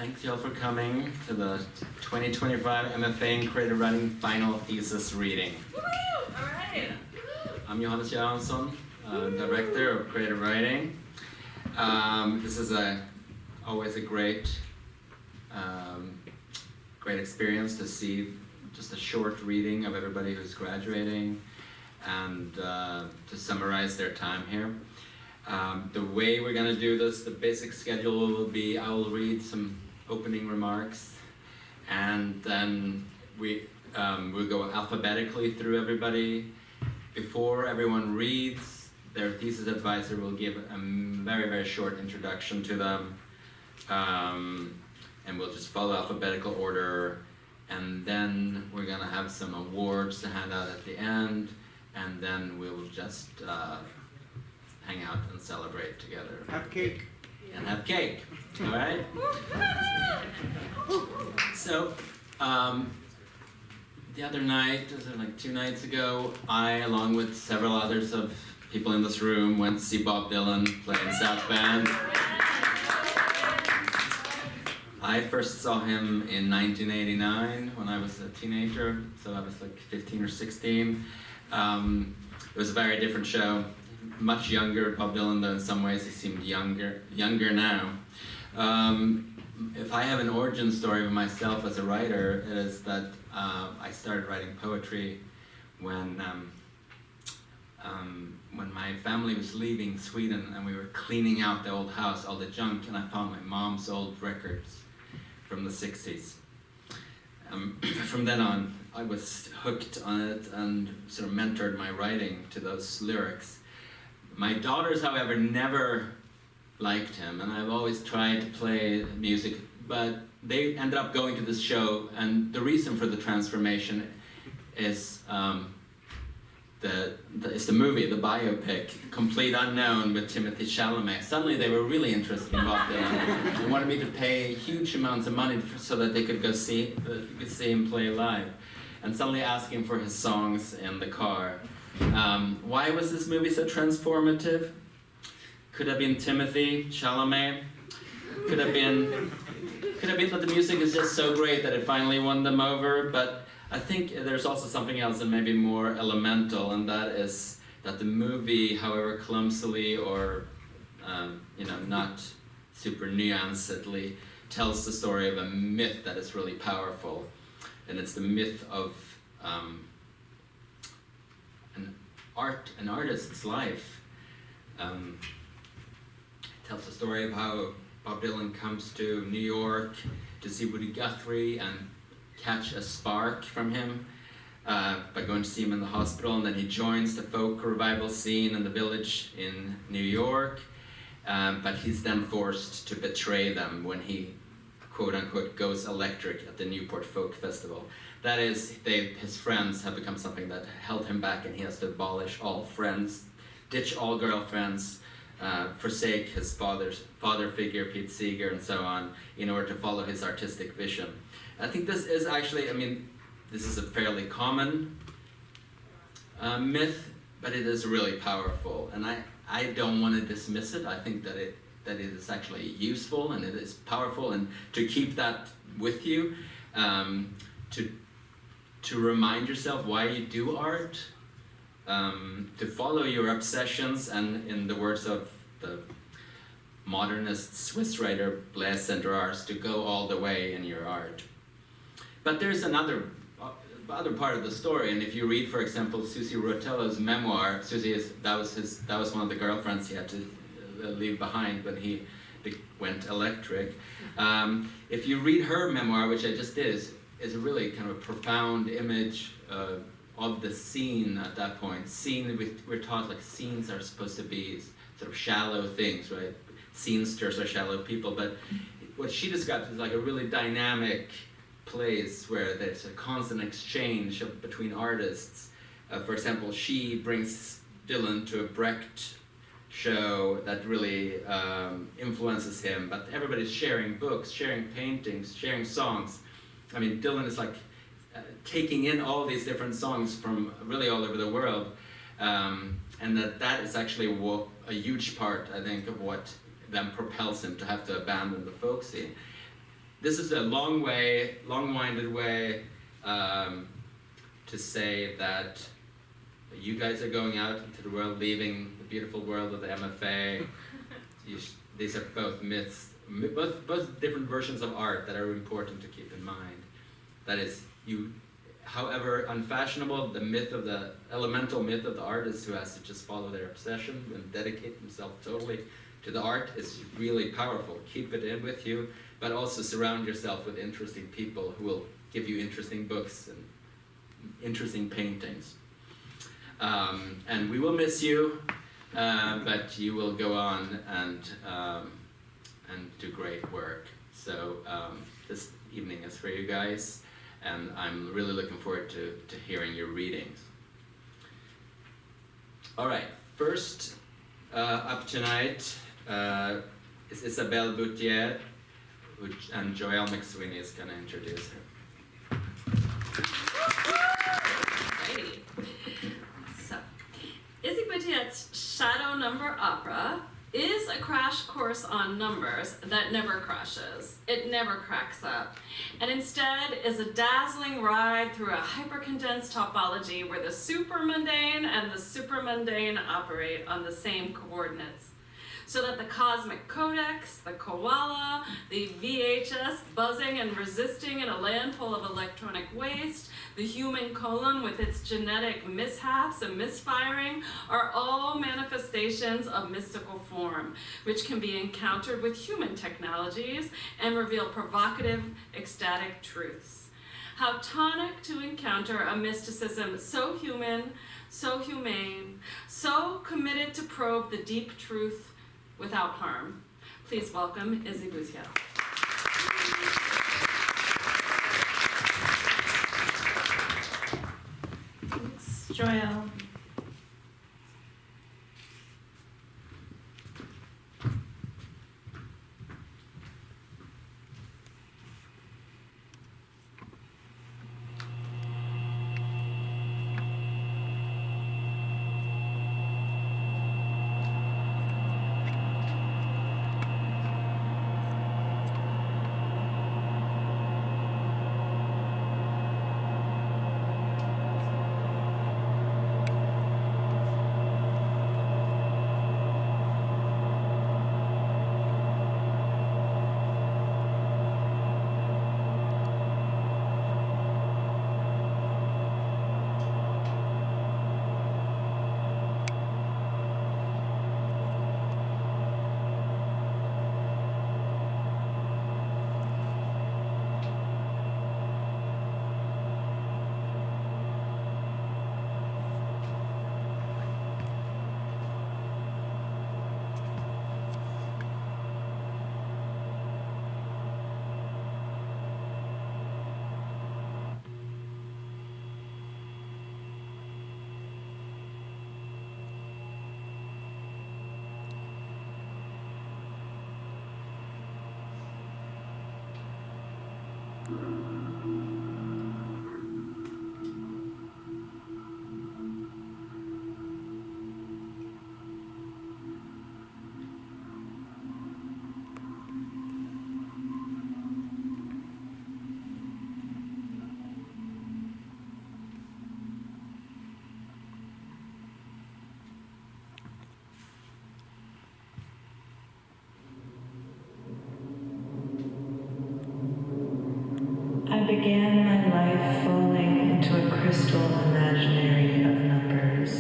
Thanks y'all for coming to the 2025 MFA in Creative Writing Final Thesis reading. Woohoo! All right. I'm Johannes Jansson, Director of Creative Writing. This is always a great experience to see just a short reading of everybody who's graduating and to summarize their time here. The way we're going to do this, the basic schedule will be I will read some opening remarks, and then we'll go alphabetically through everybody. Before everyone reads, their thesis advisor will give a very, very short introduction to them, and we'll just follow alphabetical order, and then we're going to have some awards to hand out at the end, and then we'll just hang out and celebrate together. Have cake. And have cake, all right? So, the other night, was it like 2 nights ago, I, along with several others of people in this room, went to see Bob Dylan play in South Bend. I first saw him in 1989 when I was a teenager, so I was like 15 or 16. It was a very different show. Much younger Bob Dylan, though in some ways he seemed younger now. If I have an origin story of myself as a writer, it is that I started writing poetry when my family was leaving Sweden and we were cleaning out the old house, all the junk, and I found my mom's old records from the 60s. From then on, I was hooked on it and sort of mentored my writing to those lyrics. My daughters, however, never liked him, and I've always tried to play music, but they ended up going to this show, and the reason for the transformation is the movie, the biopic, Complete Unknown with Timothée Chalamet. Suddenly they were really interested in Bob Dylan. They wanted me to pay huge amounts of money so that they could go see him play live, and suddenly asking for his songs in the car. Why was this movie so transformative? Could have been Timothée Chalamet. Could have been that the music is just so great that it finally won them over. But I think there's also something else and maybe more elemental, and that is that the movie, however clumsily or not super nuancedly, tells the story of a myth that is really powerful, and it's the myth of an artist's life. It tells the story of how Bob Dylan comes to New York to see Woody Guthrie and catch a spark from him by going to see him in the hospital, and then he joins the folk revival scene in the village in New York, but he's then forced to betray them when he quote-unquote goes electric at the Newport Folk Festival. That is, his friends have become something that held him back, and he has to abolish all friends, ditch all girlfriends, forsake his father figure, Pete Seeger, and so on, in order to follow his artistic vision. I think this is actually, this is a fairly common myth, but it is really powerful, and I don't want to dismiss it. I think that it is actually useful and it is powerful, and to keep that with you, to remind yourself why you do art, to follow your obsessions, and in the words of the modernist Swiss writer Blaise Cendrars, to go all the way in your art. But there's other part of the story, and if you read, for example, Susie Rotello's memoir, that was one of the girlfriends he had to leave behind when he went electric. If you read her memoir, which I just did, is a really kind of a profound image of the scene at that point. We're taught like scenes are supposed to be sort of shallow things, right? Scenesters are shallow people, but what she describes is like a really dynamic place where there's a constant exchange between artists. For example, she brings Dylan to a Brecht show that really influences him, but everybody's sharing books, sharing paintings, sharing songs. Dylan is like taking in all these different songs from really all over the world, and that is actually a huge part, I think, of what then propels him to have to abandon the folk scene. this is a long-winded way to say that you guys are going out into the world, leaving the beautiful world of the MFA. These are both myths, both different versions of art that are important to keep in mind. That is, however unfashionable, the elemental myth of the artist who has to just follow their obsession and dedicate himself totally to the art is really powerful. Keep it in with you, but also surround yourself with interesting people who will give you interesting books and interesting paintings. And we will miss you, but you will go on and do great work. So this evening is for you guys, and I'm really looking forward to hearing your readings. All right, first up tonight is Isabel Boutiette, and Joelle McSweeney is going to introduce her. So, Izzy Boutiette's Shadow Number Opera is a crash course on numbers that never crashes. It never cracks up, and instead is a dazzling ride through a hypercondensed topology where the supermundane and the supramundane operate on the same coordinates. So that the cosmic codex, the koala, the VHS buzzing and resisting in a land full of electronic waste, the human colon with its genetic mishaps and misfiring are all manifestations of mystical form, which can be encountered with human technologies and reveal provocative, ecstatic truths. How tonic to encounter a mysticism so human, so humane, so committed to probe the deep truth without harm. Please welcome Izzy Boutiette. Thanks, Joelle. I began my life falling into a crystal imaginary of numbers.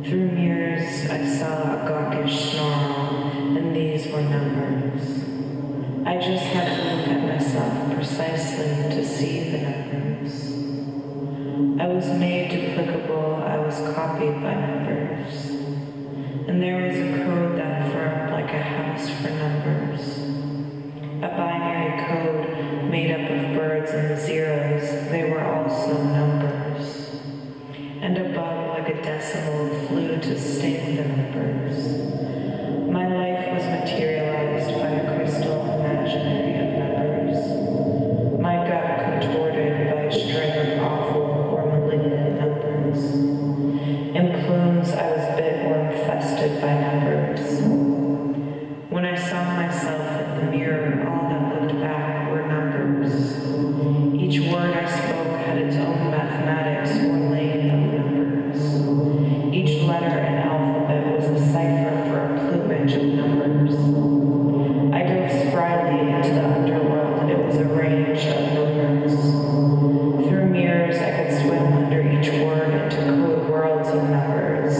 Through mirrors I saw a gawkish snarl, and these were numbers. I just had to look at myself precisely to see the numbers. I was made duplicable, I was copied by numbers. And there was a code that firmed like a house for numbers. A binary code made up of birds and zeros, they were also numbers. And a bug like a decimal flew to sting the numbers. My life was materialized by a crystal imaginary of numbers. My gut contorted by a string of awful or malignant numbers. In plumes I was bit or infested by numbers. When I saw myself in the mirror, all that looked back swim under each word into code worlds of numbers.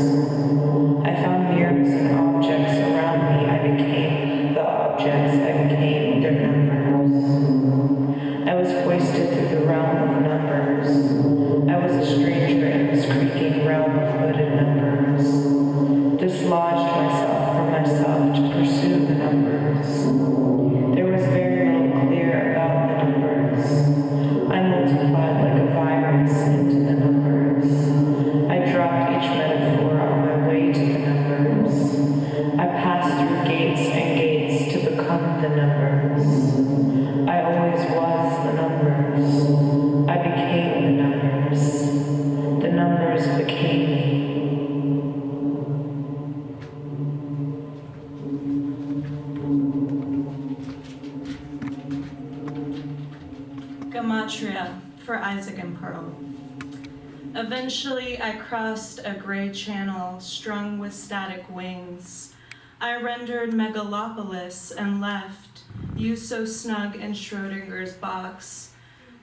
I found mirrors and objects around me. I became the objects. I became their numbers. I was hoisted through the realm of numbers. I was a stranger in this creaking realm of hooded numbers. Dislodged myself from myself to pursue the numbers. There was very little clear about the numbers. I multiplied like a virus into the numbers. I dropped each metaphor on my way to the numbers. I passed through gates and gates to become the numbers. I always was the numbers. I became the numbers. The numbers became me. Gematria for Isaac and Pearl. Eventually, I crossed a gray channel strung with static wings. I rendered megalopolis and left, you so snug in Schrodinger's box.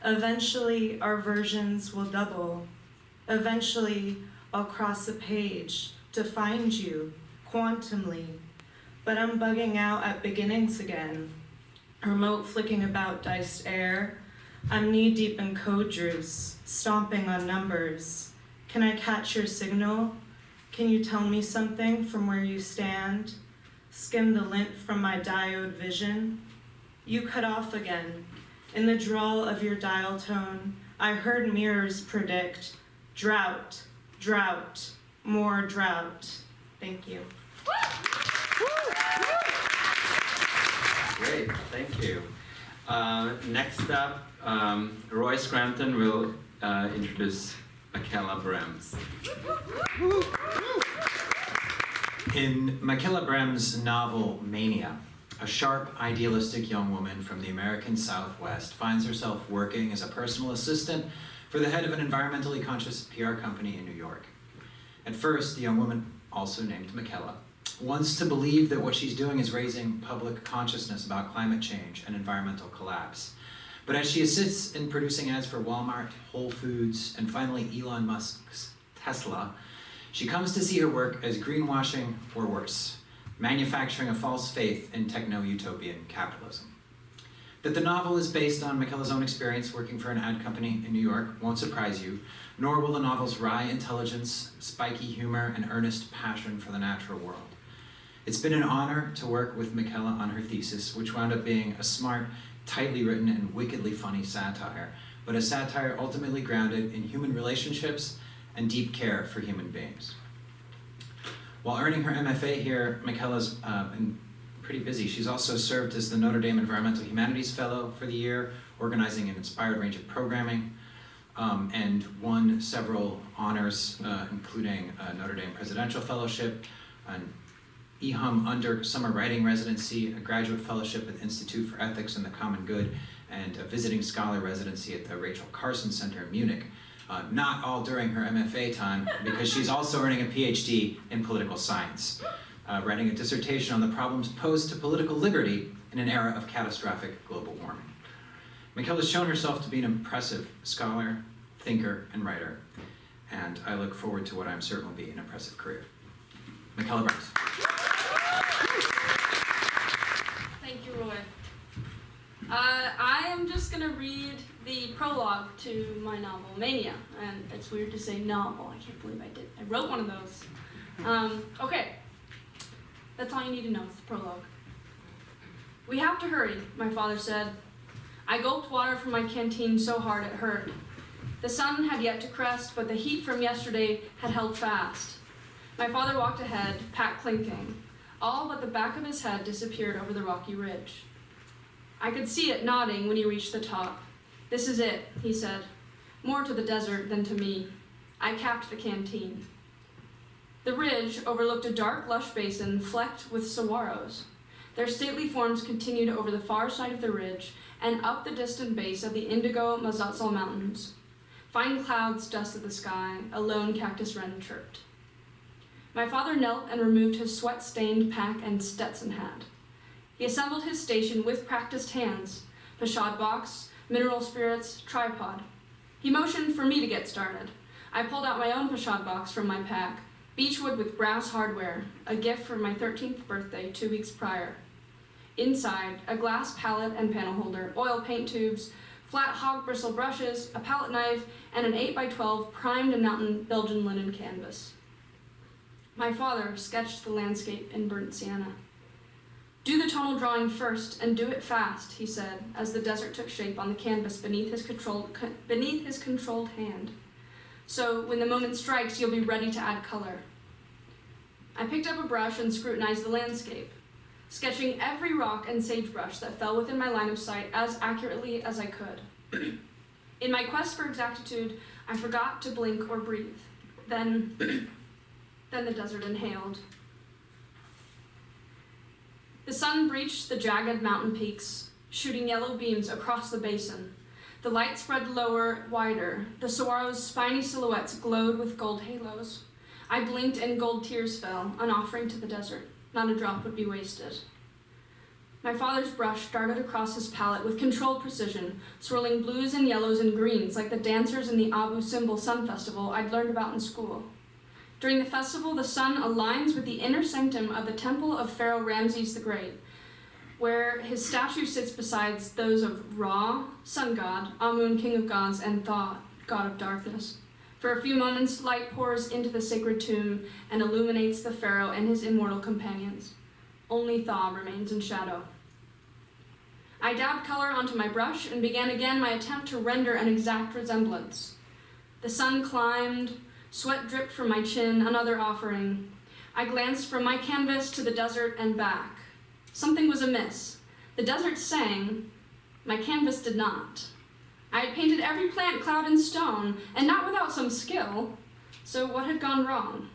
Eventually, our versions will double. Eventually, I'll cross a page to find you, quantumly. But I'm bugging out at beginnings again. Remote flicking about diced air. I'm knee-deep in code juice, stomping on numbers. Can I catch your signal? Can you tell me something from where you stand? Skim the lint from my diode vision. You cut off again. In the drawl of your dial tone, I heard mirrors predict drought, drought, more drought. Thank you. Great, thank you. Next up, Roy Scranton will introduce Makella Brems. In Makella Brems' novel Mania, a sharp, idealistic young woman from the American Southwest finds herself working as a personal assistant for the head of an environmentally conscious PR company in New York. At first, the young woman, also named Makella, wants to believe that what she's doing is raising public consciousness about climate change and environmental collapse. But as she assists in producing ads for Walmart, Whole Foods, and finally Elon Musk's Tesla, she comes to see her work as greenwashing or worse, manufacturing a false faith in techno-utopian capitalism. That the novel is based on Makella's own experience working for an ad company in New York won't surprise you, nor will the novel's wry intelligence, spiky humor, and earnest passion for the natural world. It's been an honor to work with Makella on her thesis, which wound up being a smart, tightly written, and wickedly funny satire, but a satire ultimately grounded in human relationships and deep care for human beings. While earning her MFA here, Makella's been pretty busy. She's also served as the Notre Dame Environmental Humanities Fellow for the year, organizing an inspired range of programming, and won several honors, including a Notre Dame Presidential Fellowship, an EHUM Under Summer Writing Residency, a graduate fellowship at the Institute for Ethics and the Common Good, and a visiting scholar residency at the Rachel Carson Center in Munich. Not all during her MFA time, because she's also earning a PhD in political science, writing a dissertation on the problems posed to political liberty in an era of catastrophic global warming. Makella's shown herself to be an impressive scholar, thinker, and writer, and I look forward to what I'm certain will be an impressive career. Makella Brems. Thank you, Roy. I am just going to read the prologue to my novel, Mania. And it's weird to say novel. I can't believe I did. I wrote one of those. Okay. That's all you need to know is the prologue. We have to hurry, my father said. I gulped water from my canteen so hard it hurt. The sun had yet to crest, but the heat from yesterday had held fast. My father walked ahead, pack clinking. All but the back of his head disappeared over the rocky ridge. I could see it nodding when he reached the top. This is it, he said. More to the desert than to me. I capped the canteen. The ridge overlooked a dark, lush basin flecked with saguaros. Their stately forms continued over the far side of the ridge and up the distant base of the indigo Mazatzal Mountains. Fine clouds dusted the sky. A lone cactus wren chirped. My father knelt and removed his sweat-stained pack and Stetson hat. He assembled his station with practiced hands, pashad box, mineral spirits, tripod. He motioned for me to get started. I pulled out my own pochade box from my pack, beechwood with brass hardware, a gift for my 13th birthday 2 weeks prior. Inside, a glass palette and panel holder, oil paint tubes, flat hog bristle brushes, a palette knife, and an 8x12 primed and mountain Belgian linen canvas. My father sketched the landscape in burnt sienna. "Do the tonal drawing first, and do it fast," he said, as the desert took shape on the canvas beneath his controlled hand. "So, when the moment strikes, you'll be ready to add color." I picked up a brush and scrutinized the landscape, sketching every rock and sagebrush that fell within my line of sight as accurately as I could. In my quest for exactitude, I forgot to blink or breathe. Then the desert inhaled. The sun breached the jagged mountain peaks, shooting yellow beams across the basin. The light spread lower, wider. The saguaro's spiny silhouettes glowed with gold halos. I blinked and gold tears fell, an offering to the desert. Not a drop would be wasted. My father's brush darted across his palette with controlled precision, swirling blues and yellows and greens like the dancers in the Abu Simbel Sun Festival I'd learned about in school. During the festival, the sun aligns with the inner sanctum of the temple of Pharaoh Ramses the Great, where his statue sits beside those of Ra, sun god, Amun, king of gods, and Tha, god of darkness. For a few moments, light pours into the sacred tomb and illuminates the pharaoh and his immortal companions. Only Tha remains in shadow. I dabbed color onto my brush and began again my attempt to render an exact resemblance. The sun climbed, sweat dripped from my chin, another offering. I glanced from my canvas to the desert and back. Something was amiss. The desert sang, my canvas did not. I had painted every plant, cloud, and stone, and not without some skill. So what had gone wrong?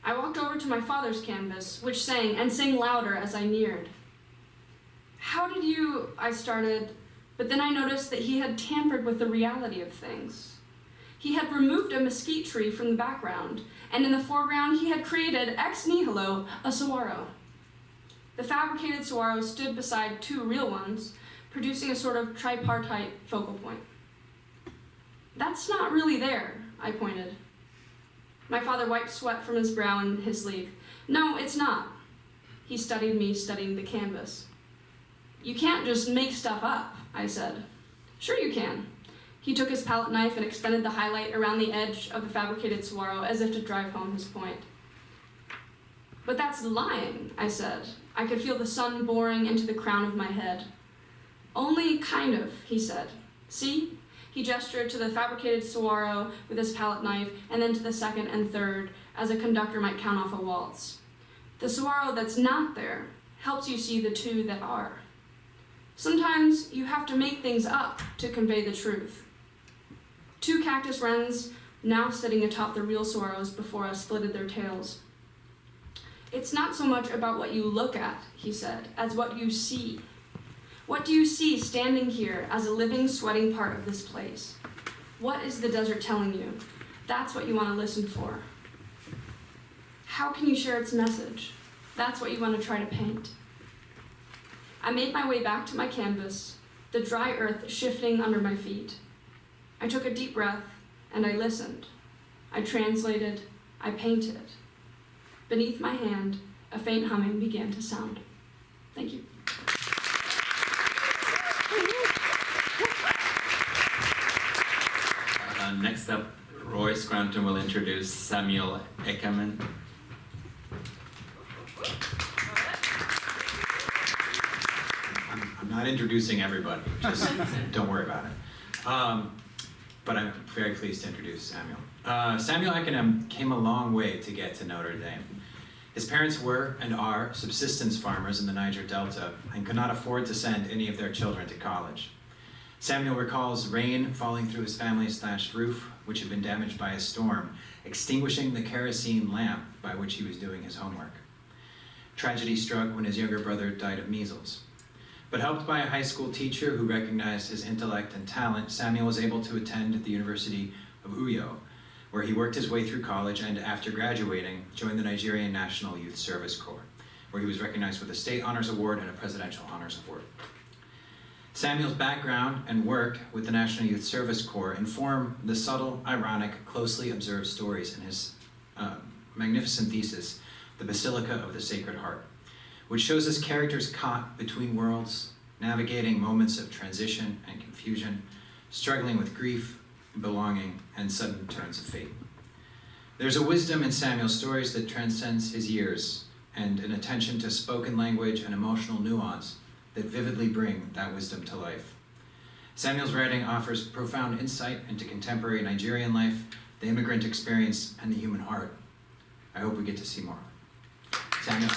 I walked over to my father's canvas, which sang, and sang louder as I neared. "How did you," I started, but then I noticed that he had tampered with the reality of things. He had removed a mesquite tree from the background, and in the foreground he had created, ex nihilo, a saguaro. The fabricated saguaro stood beside two real ones, producing a sort of tripartite focal point. "That's not really there," I pointed. My father wiped sweat from his brow and his sleeve. "No, it's not." He studied me, studying the canvas. "You can't just make stuff up," I said. "Sure you can." He took his palette knife and extended the highlight around the edge of the fabricated saguaro as if to drive home his point. "But that's lying," I said. I could feel the sun boring into the crown of my head. "Only kind of," he said. "See?" He gestured to the fabricated saguaro with his palette knife, and then to the second and third, as a conductor might count off a waltz. "The saguaro that's not there helps you see the two that are. Sometimes you have to make things up to convey the truth." Two cactus wrens, now sitting atop the real saguaros before us, flitted their tails. "It's not so much about what you look at," he said, "as what you see. What do you see standing here as a living, sweating part of this place? What is the desert telling you? That's what you want to listen for. How can you share its message? That's what you want to try to paint." I made my way back to my canvas, the dry earth shifting under my feet. I took a deep breath, and I listened. I translated, I painted. Beneath my hand, a faint humming began to sound. Thank you. Next up, Roy Scranton will introduce Samuel Ekanem. I'm not introducing everybody, just don't worry about it. But I'm very pleased to introduce Samuel. Samuel Ekanem came a long way to get to Notre Dame. His parents were and are subsistence farmers in the Niger Delta and could not afford to send any of their children to college. Samuel recalls rain falling through his family's thatched roof, which had been damaged by a storm, extinguishing the kerosene lamp by which he was doing his homework. Tragedy struck when his younger brother died of measles. But helped by a high school teacher who recognized his intellect and talent, Samuel was able to attend the University of Uyo, where he worked his way through college and, after graduating, joined the Nigerian National Youth Service Corps, where he was recognized with a State Honors Award and a Presidential Honors Award. Samuel's background and work with the National Youth Service Corps inform the subtle, ironic, closely observed stories in his magnificent thesis, The Basilica of the Sacred Heart, which shows us characters caught between worlds, navigating moments of transition and confusion, struggling with grief, belonging, and sudden turns of fate. There's a wisdom in Samuel's stories that transcends his years, and an attention to spoken language and emotional nuance that vividly bring that wisdom to life. Samuel's writing offers profound insight into contemporary Nigerian life, the immigrant experience, and the human heart. I hope we get to see more. Samuel.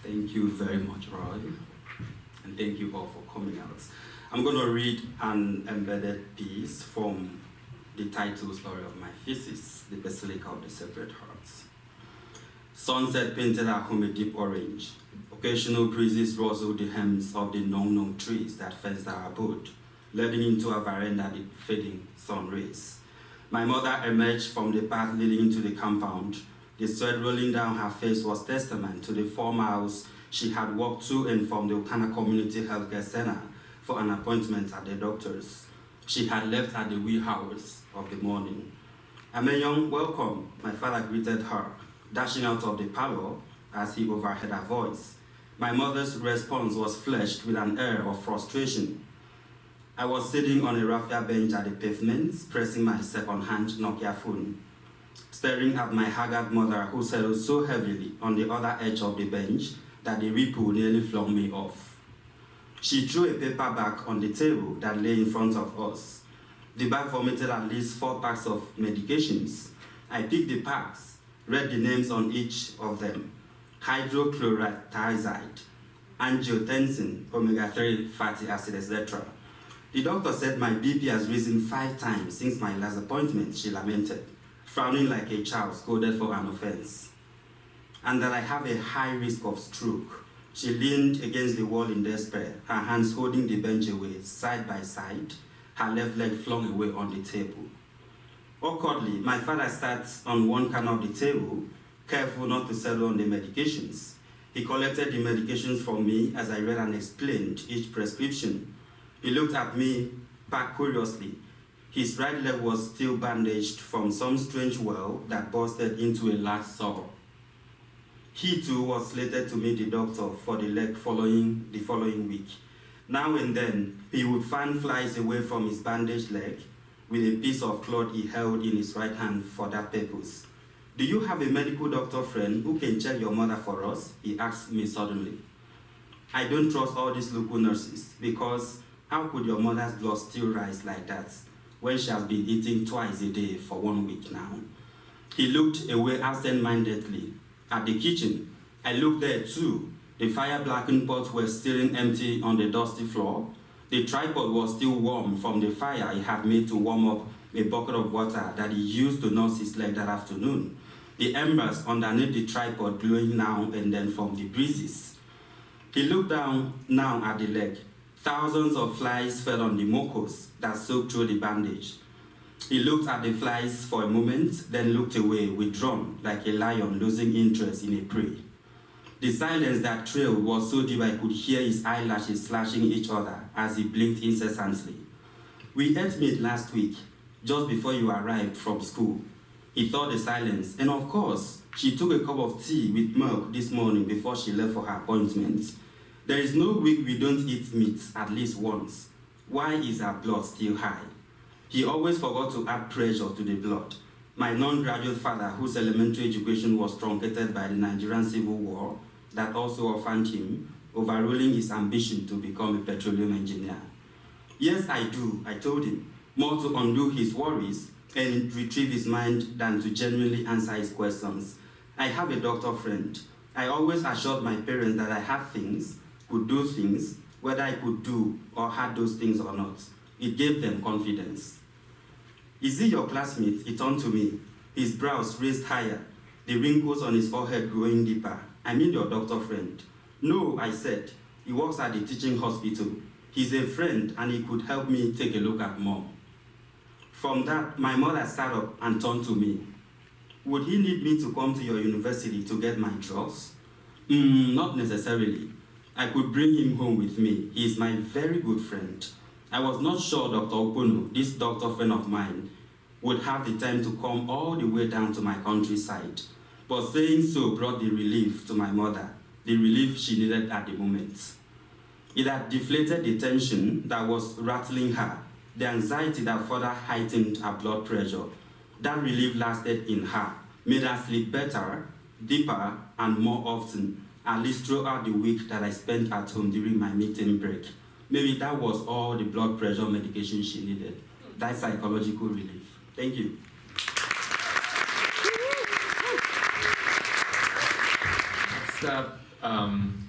Thank you very much, Roy, and thank you all for coming out. I'm going to read an embedded piece from the title story of my thesis, The Basilica of the Sacred Heart. Sunset painted our home a deep orange. Occasional breezes rustled the hems of the long trees that fenced our abode, leading into a veranda the fading sun rays. My mother emerged from the path leading into the compound. The sweat rolling down her face was testament to the 4 miles she had walked to and from the Okana Community Healthcare Center for an appointment at the doctor's. She had left at the wee hours of the morning. "Ameyon, welcome," my father greeted her, dashing out of the parlor as he overheard her voice. My mother's response was flushed with an air of frustration. I was sitting on a raffia bench at the pavement, pressing my second-hand Nokia phone, staring at my haggard mother who settled so heavily on the other edge of the bench that the ripple nearly flung me off. She threw a paper bag on the table that lay in front of us. The bag vomited at least 4 packs of medications. I picked the packs, read the names on each of them: hydrochlorothiazide, angiotensin, omega-3 fatty acid, etc. The doctor said my BP has risen 5 times since my last appointment, she lamented, frowning like a child scolded for an offense, and that I have a high risk of stroke. She leaned against the wall in despair, her hands holding the bench away, side by side, her left leg flung away on the table. Awkwardly, my father sat on one corner of the table, careful not to settle on the medications. He collected the medications from me as I read and explained each prescription. He looked at me back curiously. His right leg was still bandaged from some strange well that bursted into a large sore. He too was slated to meet the doctor for the leg the following week. Now and then, he would fan flies away from his bandaged leg with a piece of cloth he held in his right hand for that purpose. "Do you have a medical doctor friend who can check your mother for us?" he asked me suddenly. "I don't trust all these local nurses, because how could your mother's blood still rise like that when she has been eating twice a day for 1 week now?" He looked away absent-mindedly at the kitchen. I looked there too. The fire-blackened pots were still empty on the dusty floor. The tripod was still warm from the fire he had made to warm up a bucket of water that he used to nurse his leg that afternoon. The embers underneath the tripod glowing now and then from the breezes. He looked down now at the leg. Thousands of flies fell on the mucus that soaked through the bandage. He looked at the flies for a moment, then looked away, withdrawn, like a lion losing interest in a prey. The silence that trailed was so deep I could hear his eyelashes slashing each other as he blinked incessantly. "We ate meat last week, just before you arrived from school." He thought the silence, and of course, she took a cup of tea with milk this morning before she left for her appointment. There is no week we don't eat meat at least once. Why is her blood still high? He always forgot to add pressure to the blood. My non-graduate father, whose elementary education was truncated by the Nigerian Civil War, that also orphaned him, overruling his ambition to become a petroleum engineer. "Yes, I do," I told him, more to undo his worries and retrieve his mind than to genuinely answer his questions. "I have a doctor friend. I always assured my parents that I had things, could do things, whether I could do or had those things or not. It gave them confidence." "Is he your classmate?" He turned to me, his brows raised higher, the wrinkles on his forehead growing deeper. "I mean your doctor friend." "No," I said. "He works at the teaching hospital. He's a friend and he could help me take a look at Mom." From that, my mother sat up and turned to me. "Would he need me to come to your university to get my drugs?" Not necessarily. I could bring him home with me. He is my very good friend. I was not sure Dr. Opono, this doctor friend of mine, would have the time to come all the way down to my countryside. But saying so brought the relief to my mother, the relief she needed at the moment. It had deflated the tension that was rattling her, the anxiety that further heightened her blood pressure. That relief lasted in her, made her sleep better, deeper, and more often, at least throughout the week that I spent at home during my midterm break. Maybe that was all the blood pressure medication she needed, that psychological relief. Thank you. Next up,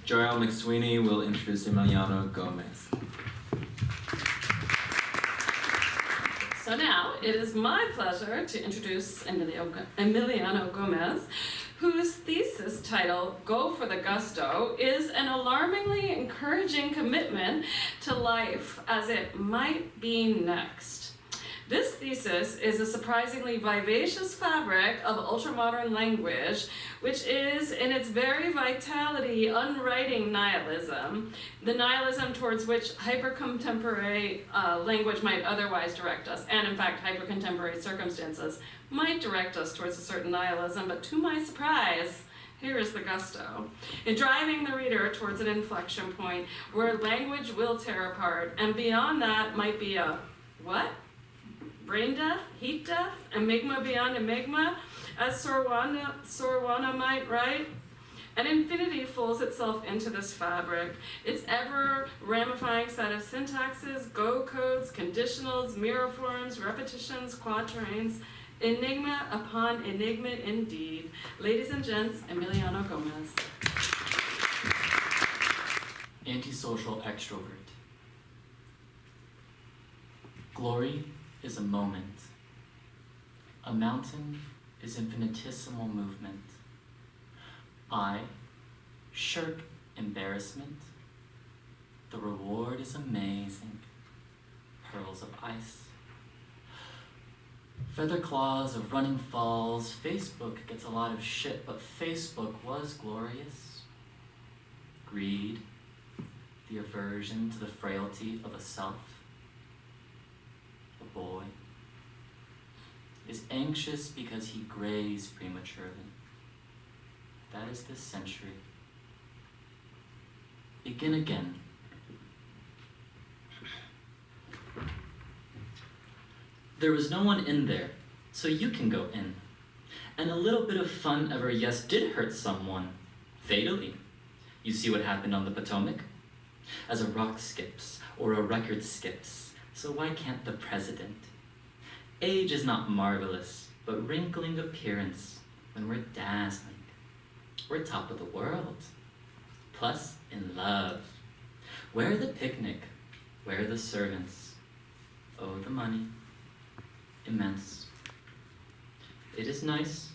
Joelle McSweeney will introduce Emiliano Gomez. So now it is my pleasure to introduce Emiliano Gomez, whose thesis title, Go for the Gusto, is an alarmingly encouraging commitment to life as it might be next. This thesis is a surprisingly vivacious fabric of ultramodern language, which is, in its very vitality, unwriting nihilism, the nihilism towards which hypercontemporary language might otherwise direct us, and in fact, hypercontemporary circumstances might direct us towards a certain nihilism, but to my surprise, here is the gusto, in driving the reader towards an inflection point where language will tear apart, and beyond that might be a what? Brain death, heat death, enigma beyond enigma, as Sorwana might write. And infinity folds itself into this fabric. Its ever-ramifying set of syntaxes, go codes, conditionals, mirror forms, repetitions, quatrains, enigma upon enigma indeed. Ladies and gents, Emiliano Gomez. Antisocial extrovert. Glory is a moment. A mountain is infinitesimal movement. I shirk embarrassment. The reward is amazing. Pearls of ice. Feather claws of running falls. Facebook gets a lot of shit, but Facebook was glorious. Greed, the aversion to the frailty of a self. A boy is anxious because he grays prematurely. That is this century. Begin again. There was no one in there, so you can go in. And a little bit of fun ever, yes, did hurt someone. Fatally. You see what happened on the Potomac? As a rock skips, or a record skips, so why can't the president? Age is not marvelous, but wrinkling appearance when we're dazzling. We're top of the world. Plus, in love. Where the picnic? Where the servants? Oh, the money. Immense. It is nice.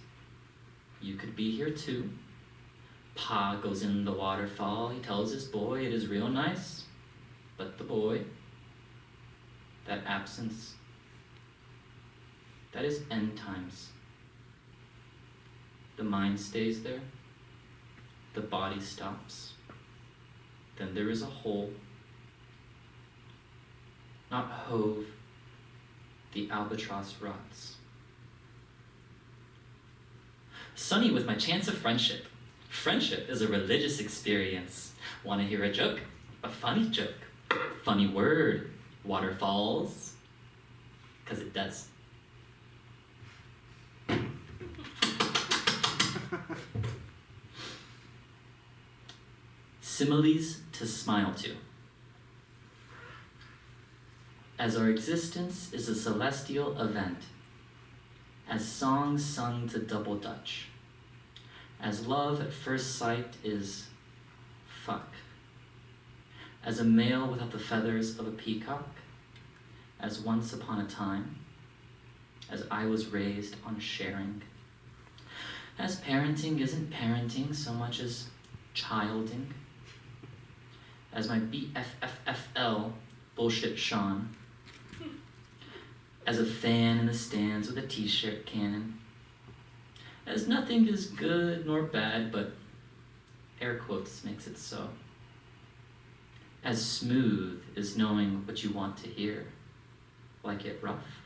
You could be here too. Pa goes in the waterfall. He tells his boy it is real nice. But the boy, that absence, that is end times. The mind stays there. The body stops. Then there is a hole. Not hove. The albatross rots. Sunny with my chance of friendship. Friendship is a religious experience. Want to hear a joke? A funny joke. Funny word. Waterfalls. 'Cause it does. Similes to smile to. As our existence is a celestial event, as songs sung to double Dutch, as love at first sight is fuck, as a male without the feathers of a peacock, as once upon a time, as I was raised on sharing, as parenting isn't parenting so much as childing, as my BFFFL bullshit Sean, as a fan in the stands with a t-shirt cannon, as nothing is good nor bad, but air quotes makes it so. As smooth as knowing what you want to hear. Like it rough.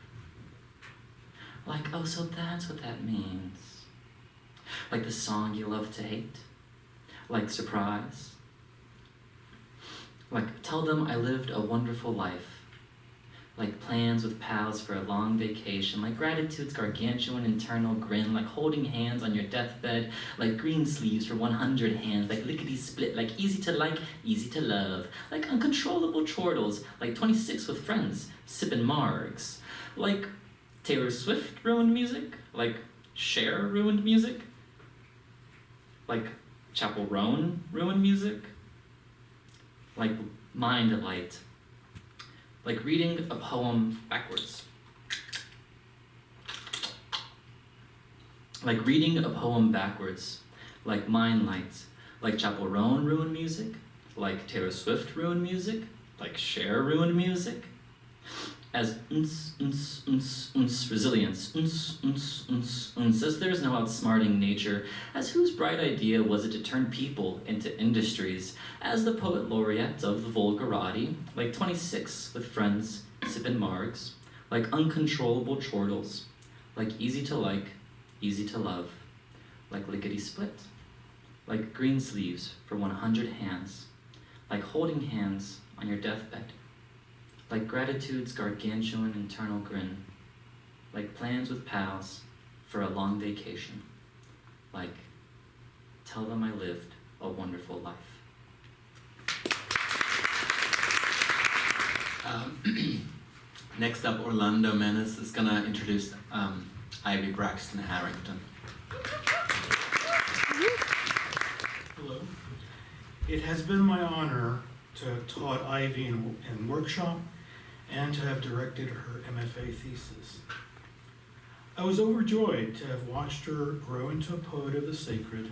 Like, oh, so that's what that means. Like the song you love to hate. Like surprise. Like, tell them I lived a wonderful life. Like plans with pals for a long vacation. Like gratitude's gargantuan internal grin. Like holding hands on your deathbed. Like green sleeves for 100 hands. Like lickety-split. Like easy to like, easy to love. Like uncontrollable chortles. Like 26 with friends. Sipping margs. Like Taylor Swift ruined music. Like Cher ruined music. Like Chapel Roan ruined music. Like Mind Light. Like reading a poem backwards. Like reading a poem backwards. Like Mind Light. Like Chapel Roan ruined music. Like Taylor Swift ruined music. Like Cher ruined music. As resilience, as there's no outsmarting nature, as whose bright idea was it to turn people into industries, as the poet laureate of the vulgarati, like 26 with friends, sipping margs, like uncontrollable chortles, like easy to like, easy to love, like lickety-split, like green sleeves for 100 hands, like holding hands on your deathbed, like gratitude's gargantuan internal grin, like plans with pals for a long vacation, like tell them I lived a wonderful life. Next up, Orlando Menace is gonna introduce Ivy Braxton Harrington. Hello. It has been my honor to have taught Ivy in workshop and to have directed her MFA thesis. I was overjoyed to have watched her grow into a poet of the sacred,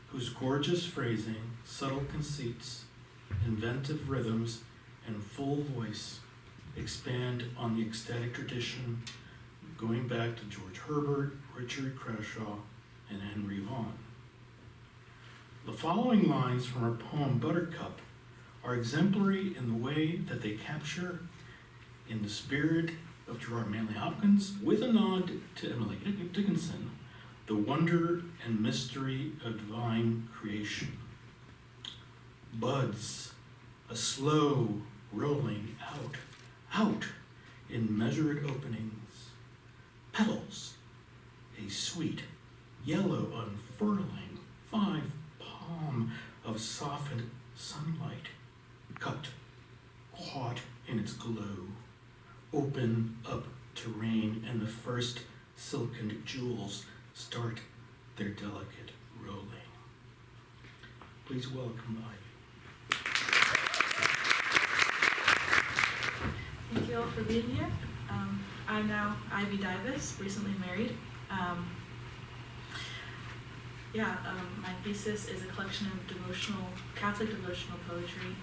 whose gorgeous phrasing, subtle conceits, inventive rhythms, and full voice expand on the ecstatic tradition going back to George Herbert, Richard Crashaw, and Henry Vaughan. The following lines from her poem Buttercup are exemplary in the way that they capture, in the spirit of Gerard Manley Hopkins, with a nod to Emily Dickinson, the wonder and mystery of divine creation. Buds, a slow rolling out in measured openings. Petals, a sweet yellow unfurling, 5 palm of softened sunlight, cut, caught in its glow, open up to rain, and the first silken jewels start their delicate rolling. Please welcome Ivy. Thank you all for being here. I'm now Ivy Davis, recently married. My thesis is a collection of Catholic devotional poetry,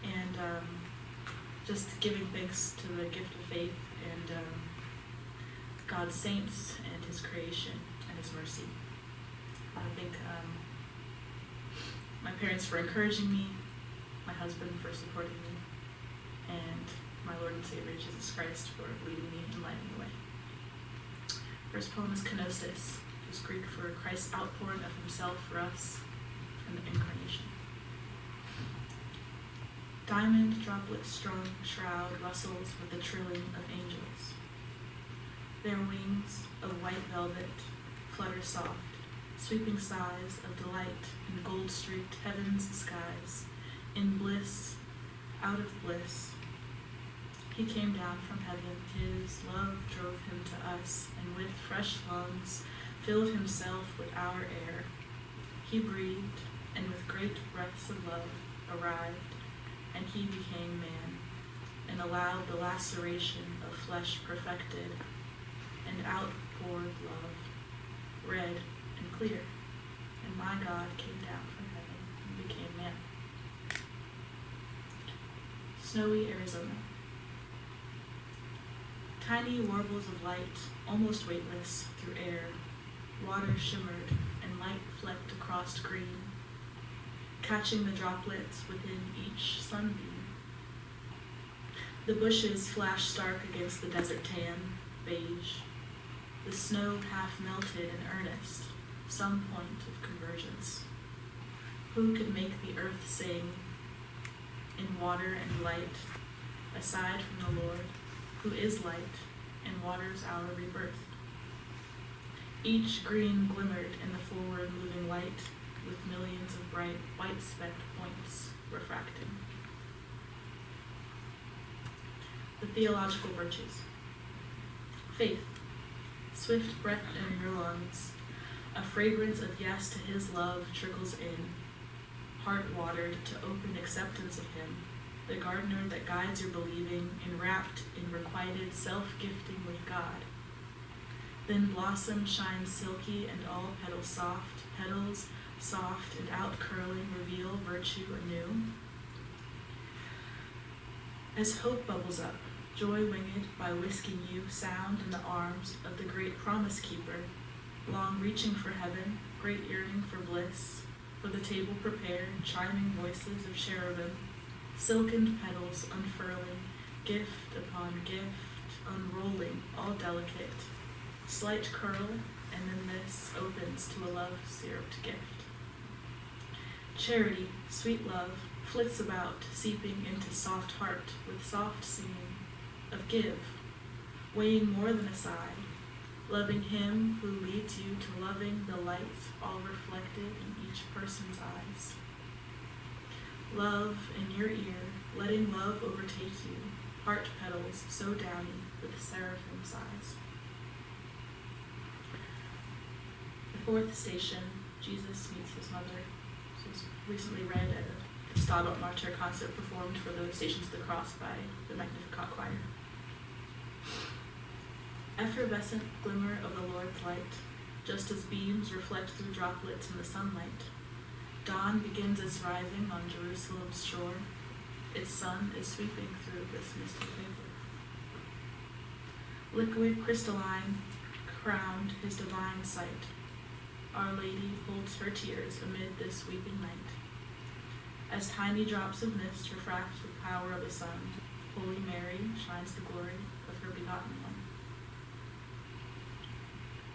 and just giving thanks to the gift of faith and God's saints and His creation and His mercy. I thank my parents for encouraging me, my husband for supporting me, and my Lord and Savior Jesus Christ for leading me and lighting the way. First poem is Kenosis, which is Greek for Christ's outpouring of Himself for us and the Incarnation. Diamond droplet strung shroud rustles with the trilling of angels. Their wings of white velvet flutter soft, sweeping sighs of delight in gold-streaked heaven's skies, in bliss, out of bliss. He came down from heaven, His love drove Him to us, and with fresh lungs filled Himself with our air. He breathed, and with great breaths of love arrived, and He became man, and allowed the laceration of flesh perfected, and outpoured love, red and clear, and my God came down from heaven and became man. Snowy Arizona. Tiny warbles of light, almost weightless, through air, water shimmered, and light flecked across green, catching the droplets within each sunbeam. The bushes flash stark against the desert tan, beige. The snow half melted in earnest, some point of convergence. Who could make the earth sing in water and light, aside from the Lord, who is light and waters our rebirth? Each green glimmered in the forward-moving light, with millions of bright white specked points refracting. The theological virtues. Faith, swift breath in your lungs, a fragrance of yes to his love trickles in, heart watered to open acceptance of him, the gardener that guides your believing, enwrapped in requited self-gifting with God. Then blossom shines silky and all petals soft and out-curling reveal virtue anew. As hope bubbles up, joy winged by whisking you sound in the arms of the great promise keeper, long reaching for heaven, great yearning for bliss, for the table prepared, chiming voices of cherubim, silkened petals unfurling, gift upon gift, unrolling, all delicate, slight curl, and then this opens to a love-syruped gift. Charity, sweet love, flits about, seeping into soft heart with soft singing of give, weighing more than a sigh, loving him who leads you to loving the light all reflected in each person's eyes. Love in your ear, letting love overtake you, heart petals so downy with seraphim's eyes. The fourth station, Jesus meets his mother. This was recently read at a Stabat Mater concert performed for the Stations of the Cross by the Magnificat Choir. Effervescent glimmer of the Lord's light, just as beams reflect through droplets in the sunlight. Dawn begins its rising on Jerusalem's shore. Its sun is sweeping through this misty vapor. Liquid, crystalline, crowned his divine sight. Our Lady holds her tears amid this weeping night. As tiny drops of mist refract the power of the sun, Holy Mary shines the glory of her begotten one.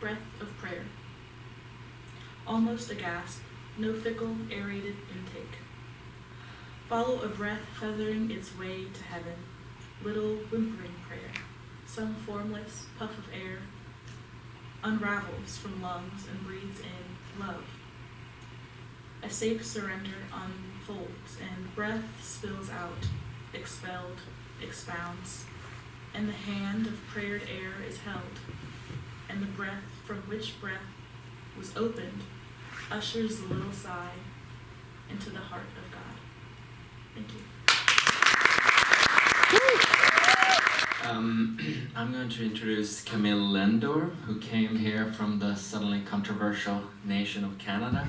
Breath of prayer. Almost a gasp, no fickle, aerated intake. Follow a breath feathering its way to heaven, little whimpering prayer, some formless puff of air, unravels from lungs and breathes in love. A safe surrender unfolds, and breath spills out, expelled, expounds, and the hand of prayered air is held, and the breath from which breath was opened ushers the little sigh into the heart of God. Thank you. I'm going to introduce Camille Lendor, who came here from the suddenly controversial nation of Canada.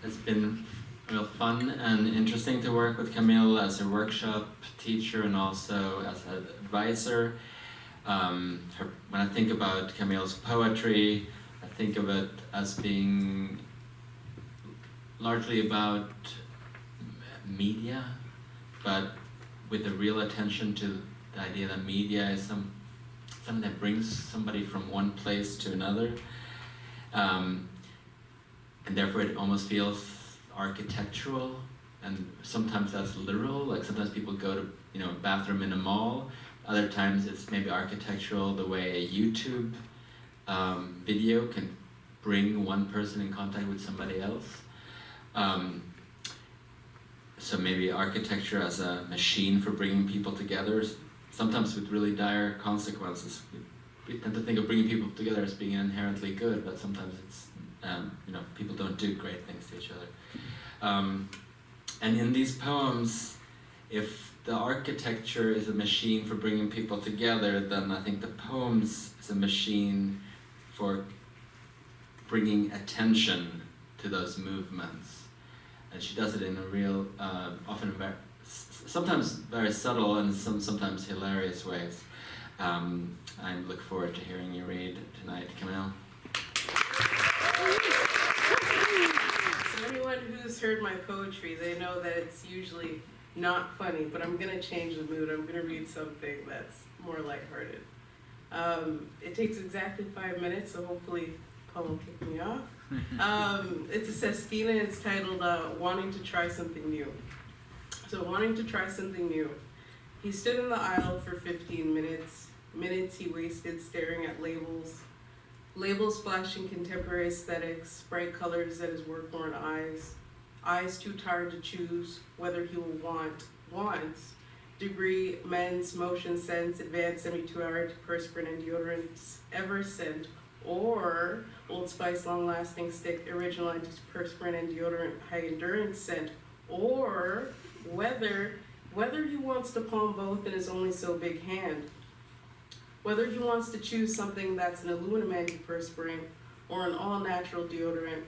It's been real fun and interesting to work with Camille as a workshop teacher and also as an advisor. When I think about Camille's poetry, I think of it as being largely about media, but with a real attention to the idea that media is something that brings somebody from one place to another. And therefore it almost feels architectural, and sometimes that's literal, like sometimes people go to a bathroom in a mall, other times it's maybe architectural the way a YouTube video can bring one person in contact with somebody else. So maybe architecture as a machine for bringing people together, sometimes with really dire consequences. We tend to think of bringing people together as being inherently good, but sometimes it's, people don't do great things to each other. And in these poems, if the architecture is a machine for bringing people together, then I think the poems is a machine for bringing attention to those movements. And she does it in a real, often sometimes very subtle and sometimes hilarious ways. I look forward to hearing you read tonight, Camille. So anyone who's heard my poetry, they know that it's usually not funny, but I'm gonna change the mood. I'm gonna read something that's more lighthearted. It takes exactly 5 minutes, so hopefully Paul will kick me off. It's a sestina. It's titled Wanting to Try Something New. So wanting to try something new. He stood in the aisle for 15 minutes. Minutes he wasted staring at labels. Labels flashing contemporary aesthetics, bright colors at his work-worn eyes. Eyes too tired to choose whether he will wants. Degree, men's, motion sense, advanced 72-hour antiperspirant and deodorants, ever scent, or Old Spice long-lasting stick, original antiperspirant and deodorant, high-endurance scent, or whether he wants to palm both in his only so big hand. Whether he wants to choose something that's an aluminum antiperspirant or an all-natural deodorant.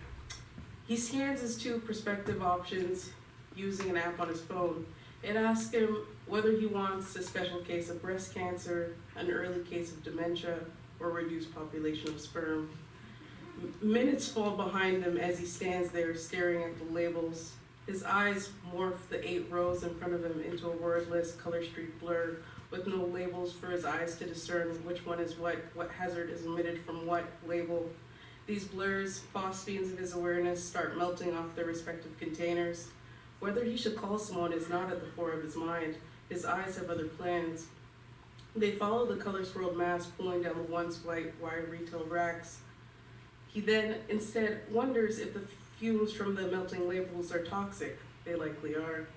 He scans his two prospective options using an app on his phone. It asks him whether he wants a special case of breast cancer, an early case of dementia, or a reduced population of sperm. Minutes fall behind him as he stands there staring at the labels. His eyes morph the 8 rows in front of him into a wordless, color-streaked blur, with no labels for his eyes to discern which one is what hazard is emitted from what label. These blurs, phosphines of his awareness, start melting off their respective containers. Whether he should call someone is not at the fore of his mind. His eyes have other plans. They follow the color-swirled mass pulling down the once white wire retail racks. He then instead wonders if the fumes from the melting labels are toxic. They likely are.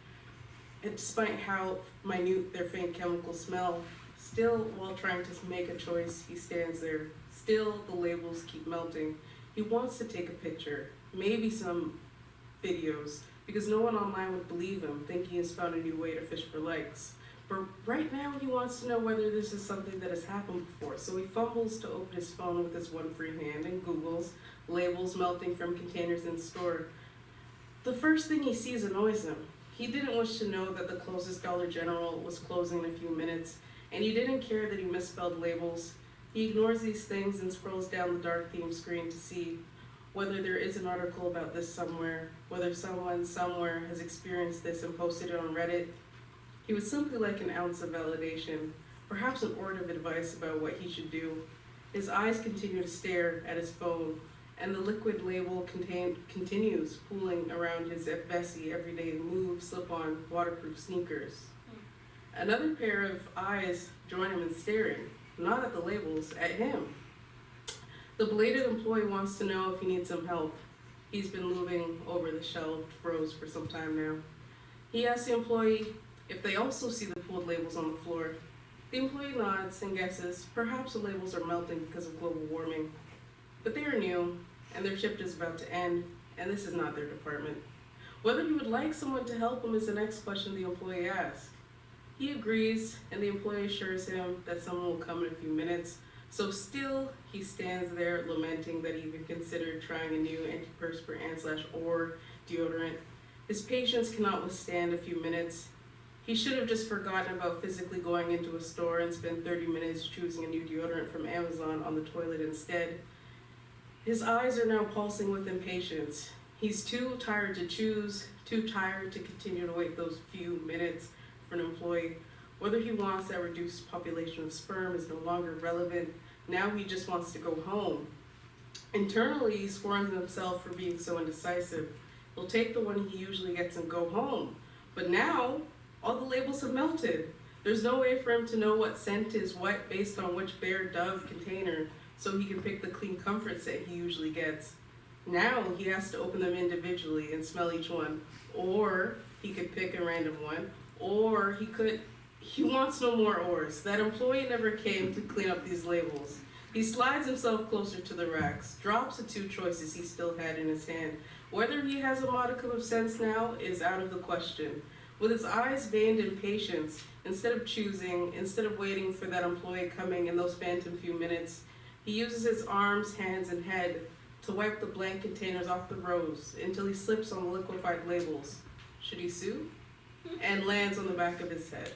And despite how minute their faint chemicals smell, still, while trying to make a choice, he stands there. Still, the labels keep melting. He wants to take a picture, maybe some videos, because no one online would believe him, thinking he has found a new way to fish for likes. But right now, he wants to know whether this is something that has happened before, so he fumbles to open his phone with his one free hand and Googles labels melting from containers in the store. The first thing he sees annoys him. He didn't wish to know that the closest Dollar General was closing in a few minutes, and he didn't care that he misspelled labels. He ignores these things and scrolls down the dark theme screen to see whether there is an article about this somewhere, whether someone somewhere has experienced this and posted it on Reddit. He would simply like an ounce of validation, perhaps an word of advice about what he should do. His eyes continue to stare at his phone, and the liquid label continues pooling around his Vessi everyday move, slip-on, waterproof sneakers. Another pair of eyes join him in staring, not at the labels, at him. The belated employee wants to know if he needs some help. He's been moving over the shelved rows for some time now. He asks the employee if they also see the pooled labels on the floor. The employee nods and guesses perhaps the labels are melting because of global warming. But they are new, and their shift is about to end, and this is not their department. Whether he would like someone to help him is the next question the employee asks. He agrees, and the employee assures him that someone will come in a few minutes. So still, he stands there lamenting that he even considered trying a new antiperspirant or deodorant. His patience cannot withstand a few minutes. He should have just forgotten about physically going into a store and spent 30 minutes choosing a new deodorant from Amazon on the toilet instead. His eyes are now pulsing with impatience. He's too tired to choose, too tired to continue to wait those few minutes for an employee. Whether he wants that reduced population of sperm is no longer relevant. Now he just wants to go home. Internally, he scorns himself for being so indecisive. He'll take the one he usually gets and go home. But now, all the labels have melted. There's no way for him to know what scent is what based on which Bare Dove container, so he can pick the Clean Comfort set he usually gets. Now he has to open them individually and smell each one. Or he could pick a random one. Or he wants no more ors. That employee never came to clean up these labels. He slides himself closer to the racks, drops the two choices he still had in his hand. Whether he has a modicum of sense now is out of the question. With his eyes veined in patience, instead of choosing, instead of waiting for that employee coming in those phantom few minutes, he uses his arms, hands, and head to wipe the blank containers off the rows until he slips on the liquefied labels. Should he sue? And lands on the back of his head.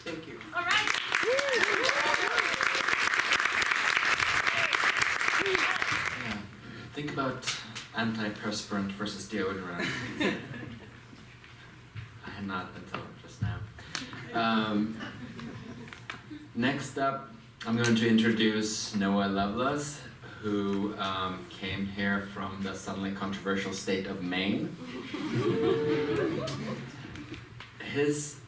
Thank you. All right. Yeah. Think about antiperspirant versus deodorant. I had not until just now. Next up, I'm going to introduce Noah Loveless, who came here from the suddenly controversial state of Maine. His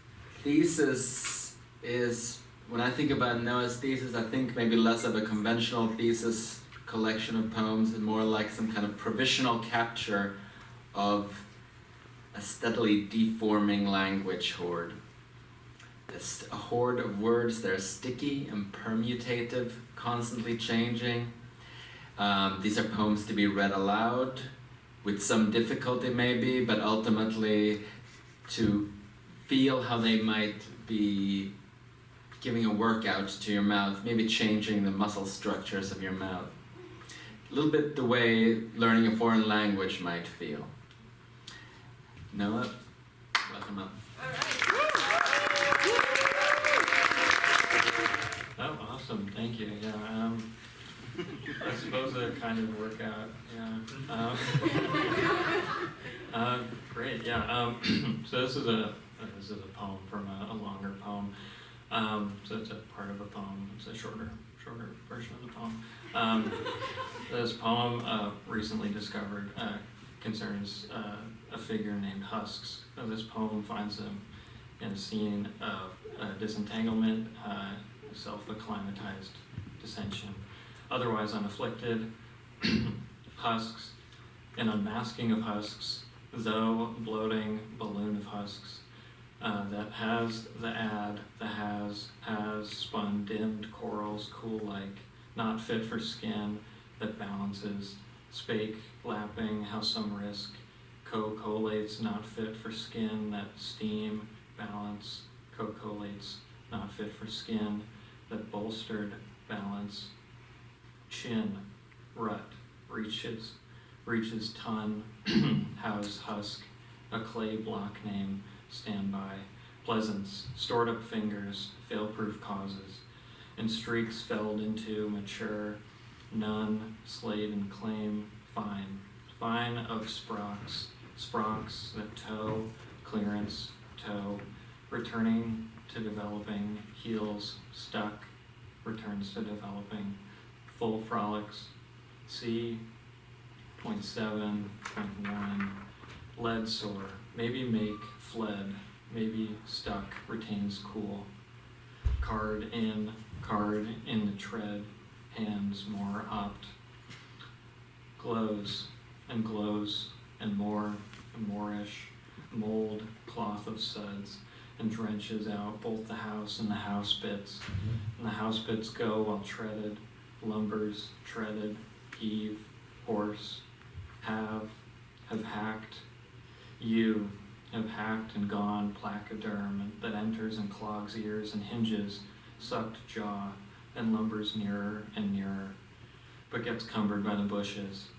thesis is, when I think about Noah's thesis, I think maybe less of a conventional thesis collection of poems and more like some kind of provisional capture of a steadily deforming language hoard. It's a hoard of words that are sticky and permutative, constantly changing. These are poems to be read aloud, with some difficulty maybe, but ultimately to feel how they might be giving a workout to your mouth, maybe changing the muscle structures of your mouth. A little bit the way learning a foreign language might feel. Noah, welcome up. Oh, awesome, thank you. Yeah, I suppose a kind of workout, yeah. Great, yeah. So this is a poem from a longer poem. So it's a part of a poem. It's a shorter version of the poem. This poem, recently discovered, concerns a figure named Husks. This poem finds him in a scene of disentanglement, self-acclimatized dissension, otherwise unafflicted. Husks, an unmasking of husks, though bloating balloon of husks, that has the has spun dimmed corals cool like, not fit for skin, that balances, spake lapping how some risk, co-collates not fit for skin, that steam, balance, co-collates not fit for skin, that bolstered balance, chin, rut, reaches ton, house husk, a clay block name, standby, pleasance, stored up fingers, fail-proof causes, and streaks felled into mature, none, slade and claim, fine of sprocks that toe, clearance, toe, returning to developing, heels, stuck, returns to developing, full frolics, C, 0.7, 0.1, lead sore, maybe make, fled, maybe stuck, retains cool, card in the tread, hands more opt, glows and more and moreish, mold, cloth of suds, and drenches out both the house and the house bits, and the house bits go while treaded, lumbers, treaded, heave, horse, have hacked, you have hacked and gone placoderm that enters and clogs ears and hinges, sucked jaw, and lumbers nearer and nearer, but gets cumbered by the bushes.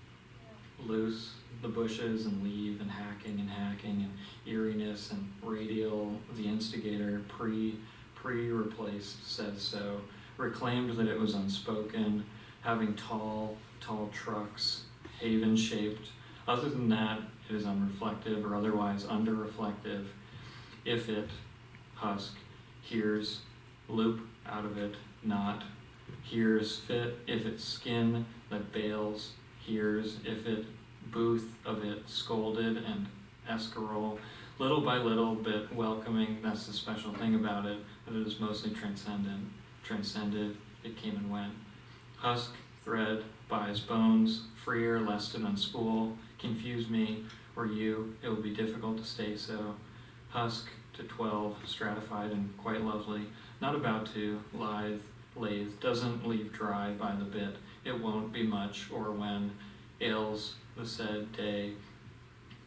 Loose the bushes and leave and hacking and eeriness and radial, the instigator pre-replaced says so, reclaimed that it was unspoken, having tall trucks, haven-shaped. Other than that, it is unreflective or otherwise under-reflective. If it, husk, hears, loop out of it, not, hears fit, if it skin that bails, hears, if it booth of it scolded and escarole, little by little bit welcoming, that's the special thing about it, that it is mostly transcendent, transcended, it came and went. Husk, thread, buys bones, freer lest it unspool, confuse me, or you, it will be difficult to stay so. Husk to 12, stratified and quite lovely, not about to, lathe, doesn't leave dry by the bit, it won't be much, or when, ails the said day,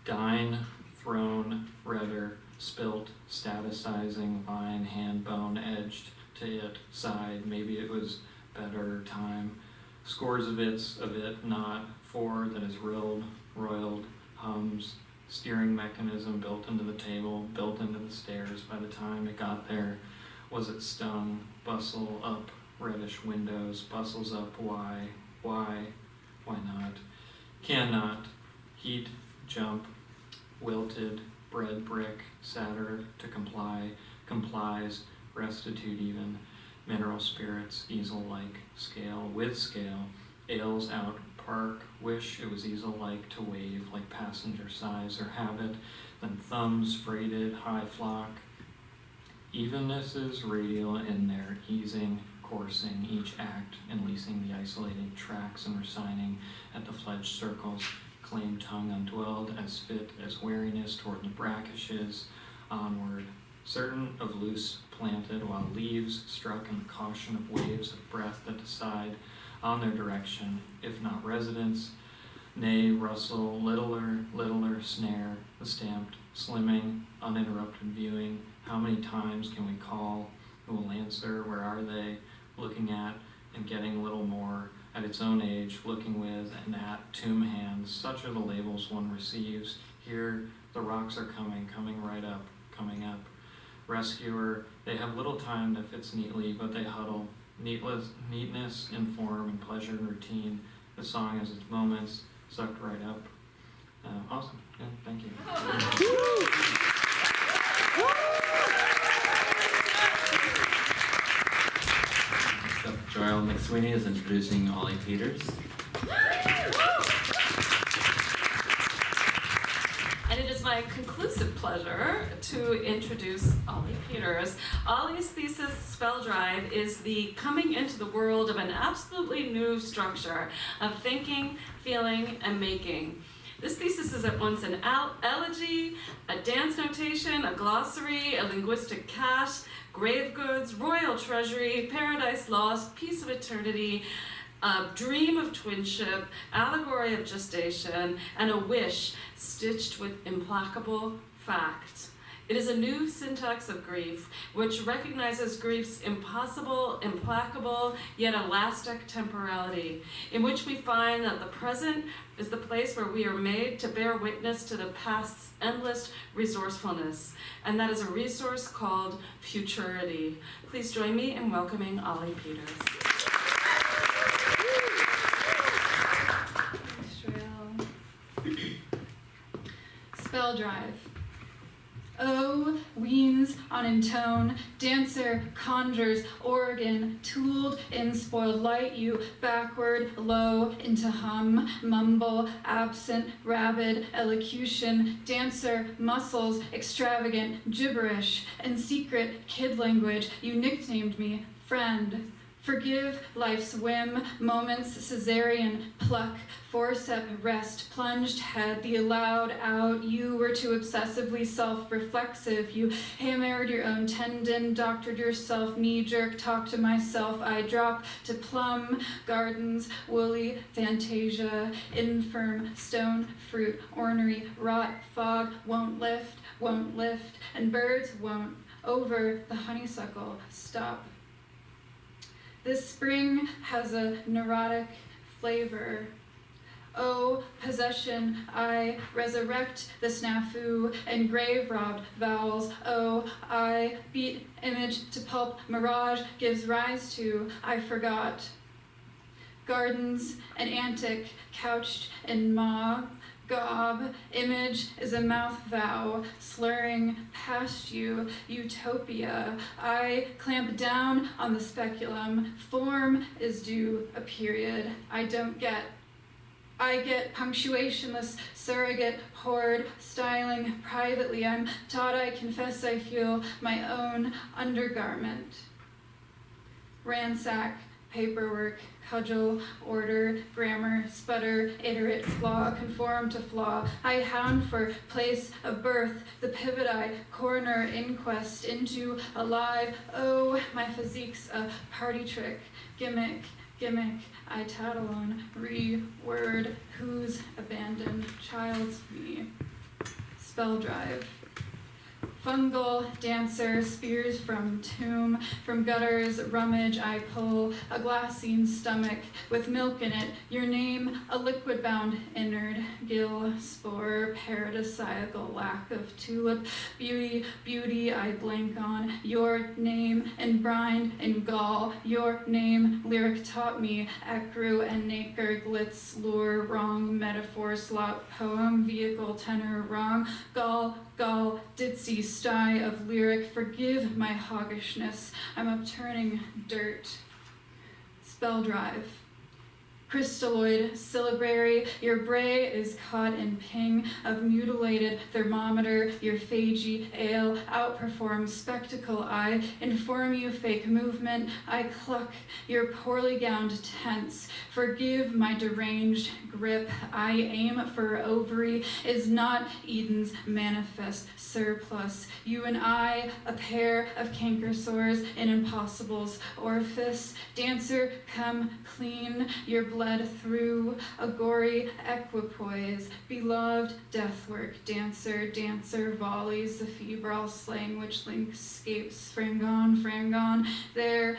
dine, thrown, redder, spilt, staticizing, line, hand bone, edged to it, side, maybe it was better time, scores of it, not, for, that is roiled, hums, steering mechanism built into the table, built into the stairs, by the time it got there, was it stung, bustle up, reddish windows, bustles up, why not, Cannot, heat, jump, wilted, bread brick, satyr, to comply, complies, restitute even, mineral spirits, easel-like, scale, with scale, ales out, park, wish it was easel-like to wave, like passenger size or habit, then thumbs, freighted, high flock, evennesses radial in their easing, coursing, each act, and leasing the isolated tracks and resigning at the fledged circles, claim tongue undwelled, as fit as wariness toward the brackishes, onward, certain of loose planted, while leaves struck in the caution of waves of breath that decide on their direction, if not residence, nay, rustle, littler, snare, the stamped, slimming, uninterrupted viewing, how many times can we call, who will answer, where are they, looking at and getting a little more, at its own age, looking with and at tomb hands, such are the labels one receives. Here, the rocks are coming right up, coming up. Rescuer, they have little time that fits neatly, but they huddle. Neatness in form and pleasure and routine. The song has its moments, sucked right up. Awesome, yeah, thank you. Next up, Joel McSweeney is introducing Ollie Peters. And it is my conclusive pleasure to introduce Ollie Peters. Ollie's thesis, Spell Drive, is the coming into the world of an absolutely new structure of thinking, feeling, and making. This thesis is at once an elegy, a dance notation, a glossary, a linguistic cache, grave goods, royal treasury, paradise lost, piece of eternity, a dream of twinship, allegory of gestation, and a wish stitched with implacable fact. It is a new syntax of grief, which recognizes grief's impossible, implacable, yet elastic temporality, in which we find that the present is the place where we are made to bear witness to the past's endless resourcefulness, and that is a resource called futurity. Please join me in welcoming Ollie Peters. Spell Drive. O weans on intone, dancer conjures organ, tooled in spoiled light you backward, low into hum, mumble, absent, rabid, elocution, dancer, muscles, extravagant, gibberish, and secret kid language, you nicknamed me friend. Forgive life's whim, moments, cesarean, pluck, forcep, rest, plunged head, the allowed out, you were too obsessively self-reflexive, you hammered your own tendon, doctored yourself, knee-jerk, talked to myself, I drop to plum, gardens, woolly, fantasia, infirm, stone, fruit, ornery, rot, fog, won't lift, and birds won't, over the honeysuckle, stop. This spring has a neurotic flavor. Oh, possession, I resurrect the snafu and grave-robbed vowels. Oh, I beat image to pulp, mirage gives rise to, I forgot. Gardens, an antic, couched in maw, gob, image is a mouth vow, slurring past you, utopia. I clamp down on the speculum, form is due a period. I get punctuationless, surrogate, hoard, styling privately. I'm taught I confess I feel my own undergarment. Ransack, paperwork, cudgel, order, grammar, sputter, iterate, flaw, conform to flaw. I hound for place of birth, the pivot eye, coroner, inquest, into, alive. Oh, my physique's a party trick, gimmick, I tattle on, re-word, who's abandoned, child's me. Spell Drive. Fungal dancer, spears from tomb, from gutters, rummage I pull, a glassine stomach with milk in it, your name, a liquid-bound innard, gill, spore, paradisiacal lack of tulip, beauty I blank on, your name, and brine and gall, your name, lyric taught me, ecru and nacre, glitz, lure, wrong, metaphor, slot, poem, vehicle, tenor, wrong, gall, ditzy, sty of lyric, forgive my hoggishness, I'm upturning dirt. Spell drive. Crystalloid syllabary, your bray is caught in ping of mutilated thermometer, your phagi ale outperforms spectacle I inform you fake movement, I cluck your poorly gowned tense, forgive my deranged grip, I aim for ovary is not Eden's manifest surplus, you and I a pair of canker sores in impossible's orifice, dancer come clean, your bled through a gory equipoise, beloved deathwork, dancer, volleys, the febrile slang which links scapes, frangon, there,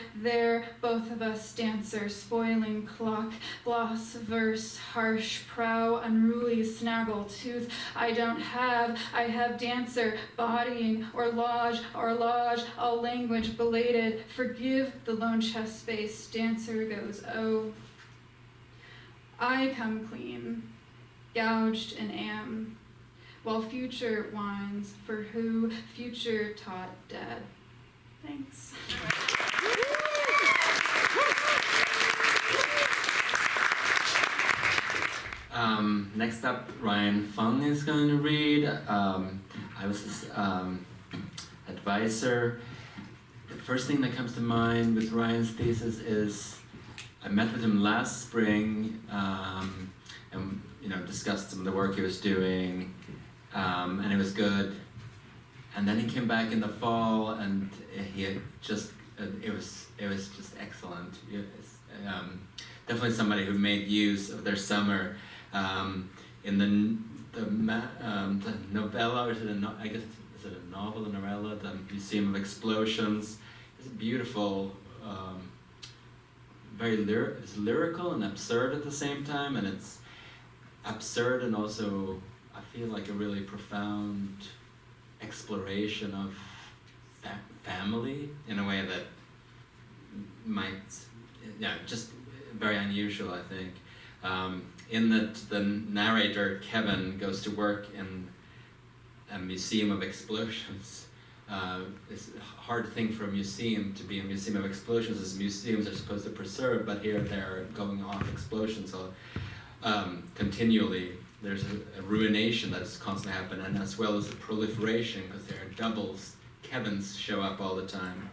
both of us dancer, spoiling clock, gloss, verse, harsh, prow, unruly, snaggle, tooth, I have dancer, bodying, or lodge, all language belated, forgive the lone chest space, dancer goes, oh, I come clean, gouged and am, while future whines for who future taught dead. Thanks. Next up, Ryan Phung is going to read. I was his advisor. The first thing that comes to mind with Ryan's thesis is I met with him last spring and discussed some of the work he was doing, and it was good. And then he came back in the fall, and he had just it was just excellent. Definitely somebody who made use of their summer in the novella, or is it I guess is it a novel, a novella? The Museum of Explosions. It's beautiful. It's lyrical and absurd at the same time, and it's absurd and also I feel like a really profound exploration of family in a way that just very unusual, I think. In that the narrator Kevin goes to work in a museum of explosions. It's a hard thing for a museum to be a museum of explosions, as museums are supposed to preserve, but here they're going off explosions continually. There's a ruination that's constantly happening, and as well as a proliferation, because there are doubles. Kevins show up all the time,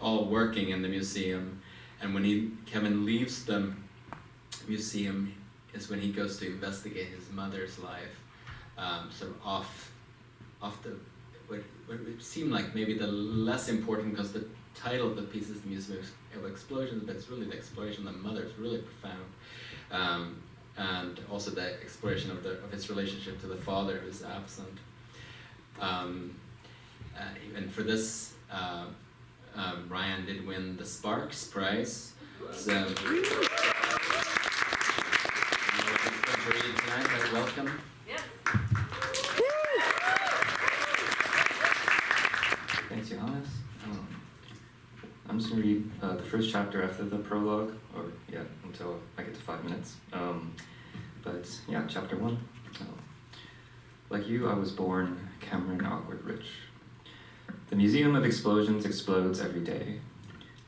all working in the museum, and when Kevin leaves the museum is when he goes to investigate his mother's life, sort of off the what would seem like maybe the less important, because the title of the piece is the Museum of Explosions, but it's really the exploration of the mother. It's really profound, and also the exploration of his relationship to the father who's absent. And for this, Ryan did win the Sparks Prize. So, tonight, welcome. Yes. Thanks, Johannes. I'm just going to read the first chapter after the prologue, until I get to 5 minutes. Chapter 1. Like you, I was born Cameron Awkward Rich. The Museum of Explosions explodes every day.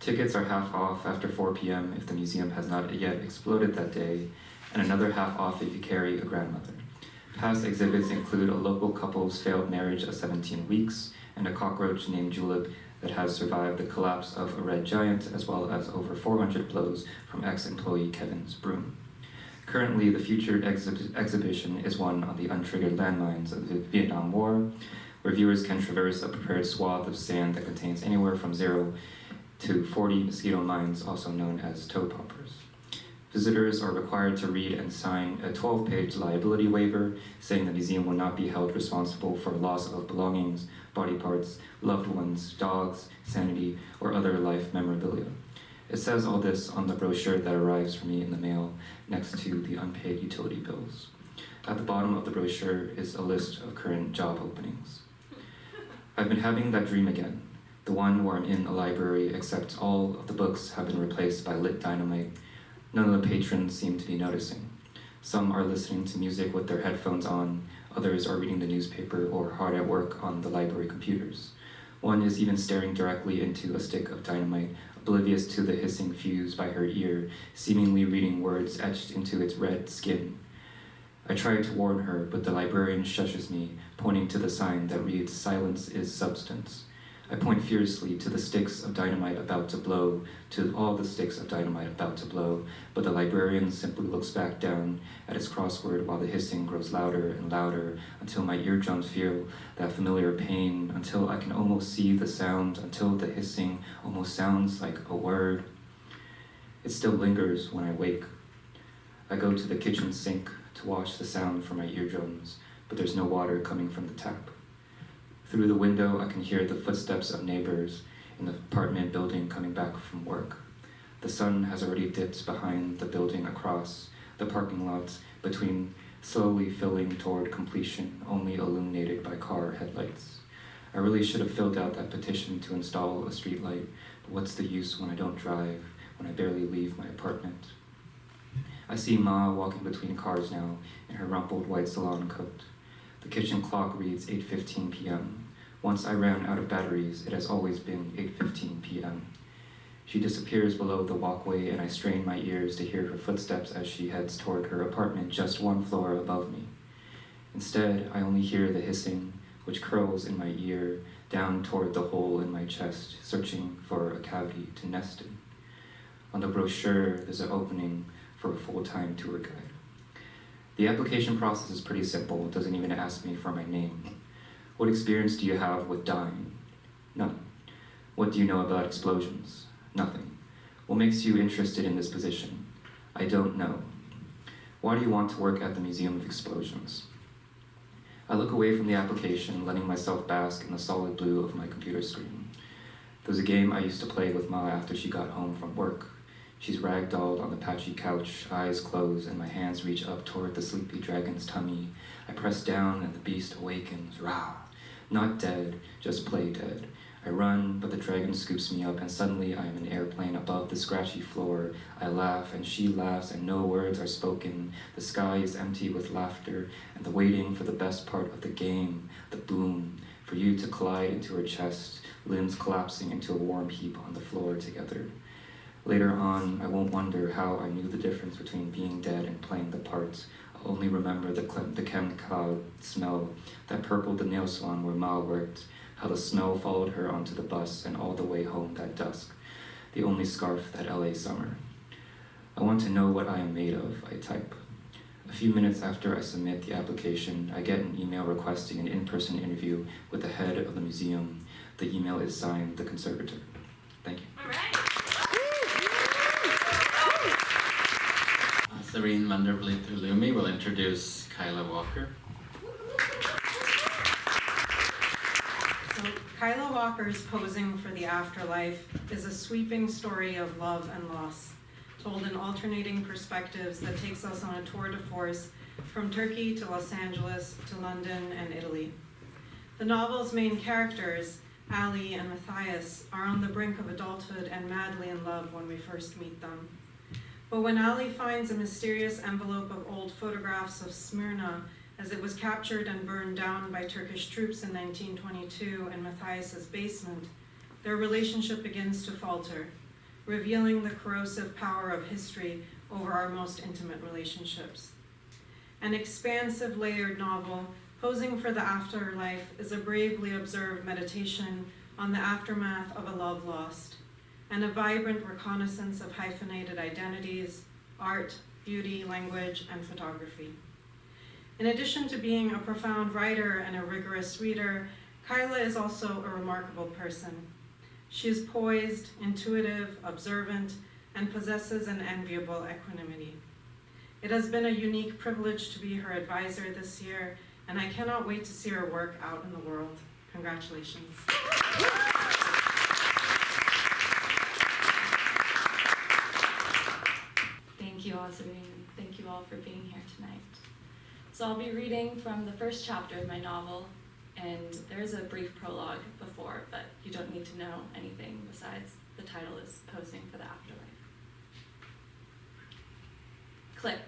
Tickets are half off after 4 p.m. if the museum has not yet exploded that day, and another half off if you carry a grandmother. Past exhibits include a local couple's failed marriage of 17 weeks, and a cockroach named Julep that has survived the collapse of a red giant, as well as over 400 blows from ex-employee Kevin's broom. Currently, the featured exhibition is one on the untriggered landmines of the Vietnam War, where viewers can traverse a prepared swath of sand that contains anywhere from 0 to 40 mosquito mines, also known as toe poppers. Visitors are required to read and sign a 12-page liability waiver saying the museum will not be held responsible for loss of belongings, body parts, loved ones, dogs, sanity, or other life memorabilia. It says all this on the brochure that arrives for me in the mail next to the unpaid utility bills. At the bottom of the brochure is a list of current job openings. I've been having that dream again, the one where I'm in a library except all of the books have been replaced by lit dynamite. None of the patrons seem to be noticing. Some are listening to music with their headphones on, others are reading the newspaper or hard at work on the library computers. One is even staring directly into a stick of dynamite, oblivious to the hissing fuse by her ear, seemingly reading words etched into its red skin. I try to warn her, but the librarian shushes me, pointing to the sign that reads, "Silence is substance." I point fiercely to the sticks of dynamite about to blow, to all the sticks of dynamite about to blow, but the librarian simply looks back down at his crossword while the hissing grows louder and louder until my eardrums feel that familiar pain, until I can almost see the sound, until the hissing almost sounds like a word. It still lingers when I wake. I go to the kitchen sink to wash the sound from my eardrums, but there's no water coming from the tap. Through the window, I can hear the footsteps of neighbors in the apartment building coming back from work. The sun has already dipped behind the building across the parking lots between, slowly filling toward completion, only illuminated by car headlights. I really should have filled out that petition to install a streetlight, but what's the use when I don't drive, when I barely leave my apartment? I see Ma walking between cars now in her rumpled white salon coat. The kitchen clock reads 8:15 p.m. Once I ran out of batteries, it has always been 8:15 p.m. She disappears below the walkway and I strain my ears to hear her footsteps as she heads toward her apartment just one floor above me. Instead, I only hear the hissing, which curls in my ear, down toward the hole in my chest, searching for a cavity to nest in. On the brochure, there's an opening for a full-time tour guide. The application process is pretty simple. It doesn't even ask me for my name. What experience do you have with dying? None. What do you know about explosions? Nothing. What makes you interested in this position? I don't know. Why do you want to work at the Museum of Explosions? I look away from the application, letting myself bask in the solid blue of my computer screen. There's a game I used to play with Ma after she got home from work. She's ragdolled on the patchy couch, eyes closed, and my hands reach up toward the sleepy dragon's tummy. I press down and the beast awakens, rah! Not dead, just play dead. I run, but the dragon scoops me up, and suddenly I am an airplane above the scratchy floor. I laugh, and she laughs, and no words are spoken. The sky is empty with laughter, and the waiting for the best part of the game, the boom, for you to collide into her chest, limbs collapsing into a warm heap on the floor together. Later on, I won't wonder how I knew the difference between being dead and playing the part. I'll only remember the chem cloud smell that purpled the nail salon where Ma worked, how the smell followed her onto the bus and all the way home that dusk, the only scarf that LA summer. I want to know what I am made of, I type. A few minutes after I submit the application, I get an email requesting an in-person interview with the head of the museum. The email is signed, the conservator. Thank you. All right. Serene Vandervliet-Lumi will introduce Kyla Walker. So Kyla Walker's Posing for the Afterlife is a sweeping story of love and loss, told in alternating perspectives that takes us on a tour de force from Turkey to Los Angeles to London and Italy. The novel's main characters, Ali and Matthias, are on the brink of adulthood and madly in love when we first meet them. But when Ali finds a mysterious envelope of old photographs of Smyrna as it was captured and burned down by Turkish troops in 1922 in Matthias's basement, their relationship begins to falter, revealing the corrosive power of history over our most intimate relationships. An expansive, layered novel, Posing for the Afterlife is a bravely observed meditation on the aftermath of a love lost, and a vibrant reconnaissance of hyphenated identities, art, beauty, language, and photography. In addition to being a profound writer and a rigorous reader, Kyla is also a remarkable person. She is poised, intuitive, observant, and possesses an enviable equanimity. It has been a unique privilege to be her advisor this year, and I cannot wait to see her work out in the world. Congratulations. Thank you, Azarine, and thank you all for being here tonight. So I'll be reading from the first chapter of my novel, and there is a brief prologue before, but you don't need to know anything besides the title is Posing for the Afterlife. Click.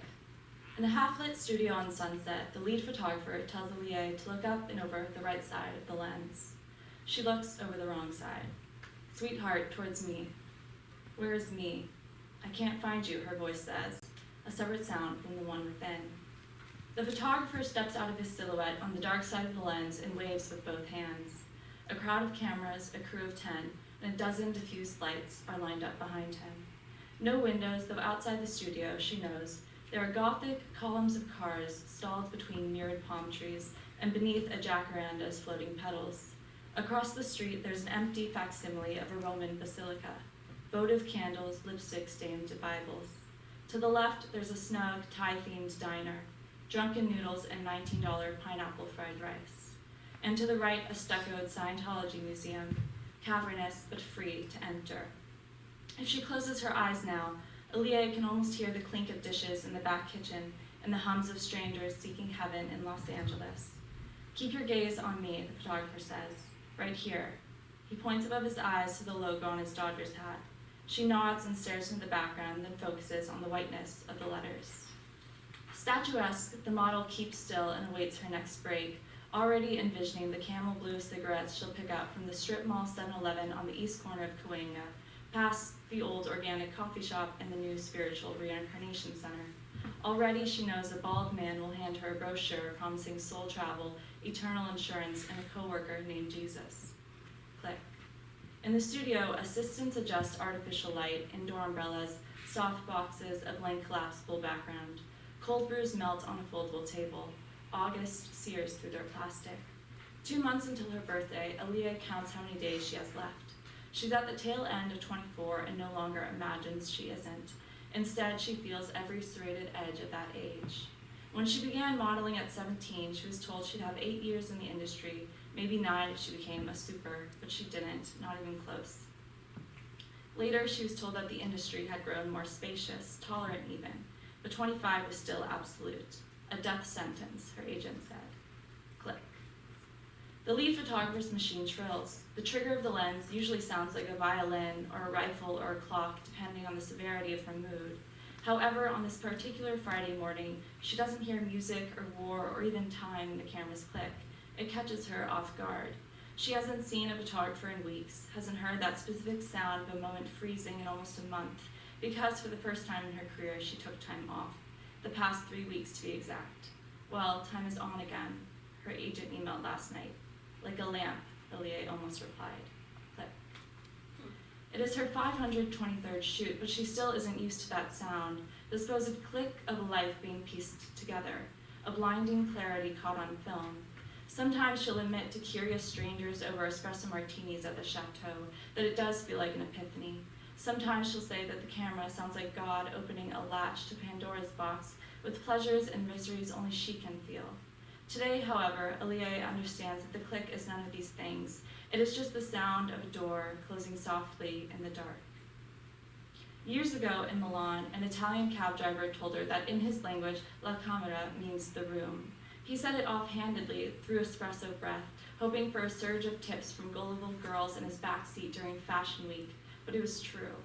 In a half-lit studio on Sunset, the lead photographer tells Alia to look up and over the right side of the lens. She looks over the wrong side. Sweetheart, towards me. Where is me? I can't find you, her voice says, a separate sound from the one within. The photographer steps out of his silhouette on the dark side of the lens and waves with both hands. A crowd of cameras, a crew of 10, and a dozen diffused lights are lined up behind him. No windows, though outside the studio, she knows, there are Gothic columns of cars stalled between mirrored palm trees and beneath a jacaranda's floating petals. Across the street, there's an empty facsimile of a Roman basilica, votive candles, lipstick-stained Bibles. To the left, there's a snug, Thai-themed diner, drunken noodles and $19 pineapple fried rice. And to the right, a stuccoed Scientology museum, cavernous but free to enter. If she closes her eyes now, Alia can almost hear the clink of dishes in the back kitchen and the hums of strangers seeking heaven in Los Angeles. Keep your gaze on me, the photographer says, right here. He points above his eyes to the logo on his Dodgers hat. She nods and stares into the background, then focuses on the whiteness of the letters. Statuesque, the model keeps still and awaits her next break, already envisioning the camel blue cigarettes she'll pick up from the strip mall 7-Eleven on the east corner of Cahuenga, past the old organic coffee shop and the new spiritual reincarnation center. Already she knows a bald man will hand her a brochure promising soul travel, eternal insurance, and a coworker named Jesus. Click. In the studio, assistants adjust artificial light, indoor umbrellas, soft boxes, a blank collapsible background. Cold brews melt on a foldable table. August sears through their plastic. 2 months until her birthday, Alia counts how many days she has left. She's at the tail end of 24 and no longer imagines she isn't. Instead, she feels every serrated edge of that age. When she began modeling at 17, she was told she'd have 8 years in the industry, maybe 9 if she became a super, but she didn't, not even close. Later, she was told that the industry had grown more spacious, tolerant even, but 25 was still absolute. A death sentence, her agent said. Click. The lead photographer's machine trills. The trigger of the lens usually sounds like a violin or a rifle or a clock, depending on the severity of her mood. However, on this particular Friday morning, she doesn't hear music or war or even time in the camera's click. It catches her off guard. She hasn't seen a photographer in weeks, hasn't heard that specific sound of a moment freezing in almost a month, because for the first time in her career, she took time off. The past 3 weeks to be exact. Well, time is on again, her agent emailed last night. Like a lamp, Alia almost replied. Click. It is her 523rd shoot, but she still isn't used to that sound, the supposed click of a life being pieced together, a blinding clarity caught on film. Sometimes she'll admit to curious strangers over espresso martinis at the chateau that it does feel like an epiphany. Sometimes she'll say that the camera sounds like God opening a latch to Pandora's box with pleasures and miseries only she can feel. Today, however, Alia understands that the click is none of these things. It is just the sound of a door closing softly in the dark. Years ago in Milan, an Italian cab driver told her that in his language, la camera means the room. He said it offhandedly through espresso breath, hoping for a surge of tips from gullible girls in his backseat during Fashion Week, but it was true.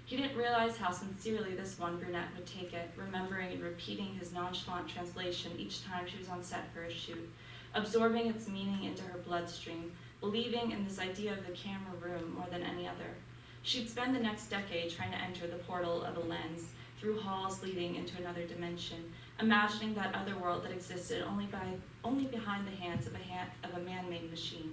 He didn't realize how sincerely this one brunette would take it, remembering and repeating his nonchalant translation each time she was on set for a shoot, absorbing its meaning into her bloodstream, believing in this idea of the camera room more than any other. She'd spend the next decade trying to enter the portal of a lens, through halls leading into another dimension, imagining that other world that existed only behind the hands of a man-made machine.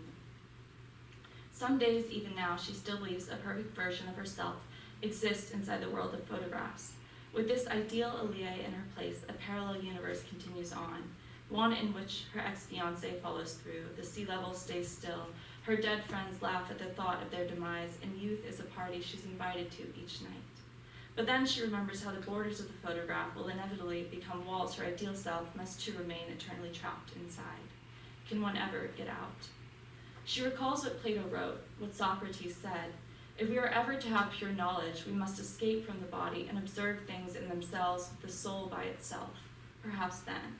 Some days, even now, she still believes a perfect version of herself exists inside the world of photographs. With this ideal Alia in her place, a parallel universe continues on, one in which her ex-fiancé follows through, the sea level stays still, her dead friends laugh at the thought of their demise, and youth is a party she's invited to each night. But then she remembers how the borders of the photograph will inevitably become walls her ideal self must too remain eternally trapped inside. Can one ever get out? She recalls what Plato wrote, what Socrates said. If we are ever to have pure knowledge, we must escape from the body and observe things in themselves with the soul by itself. Perhaps then.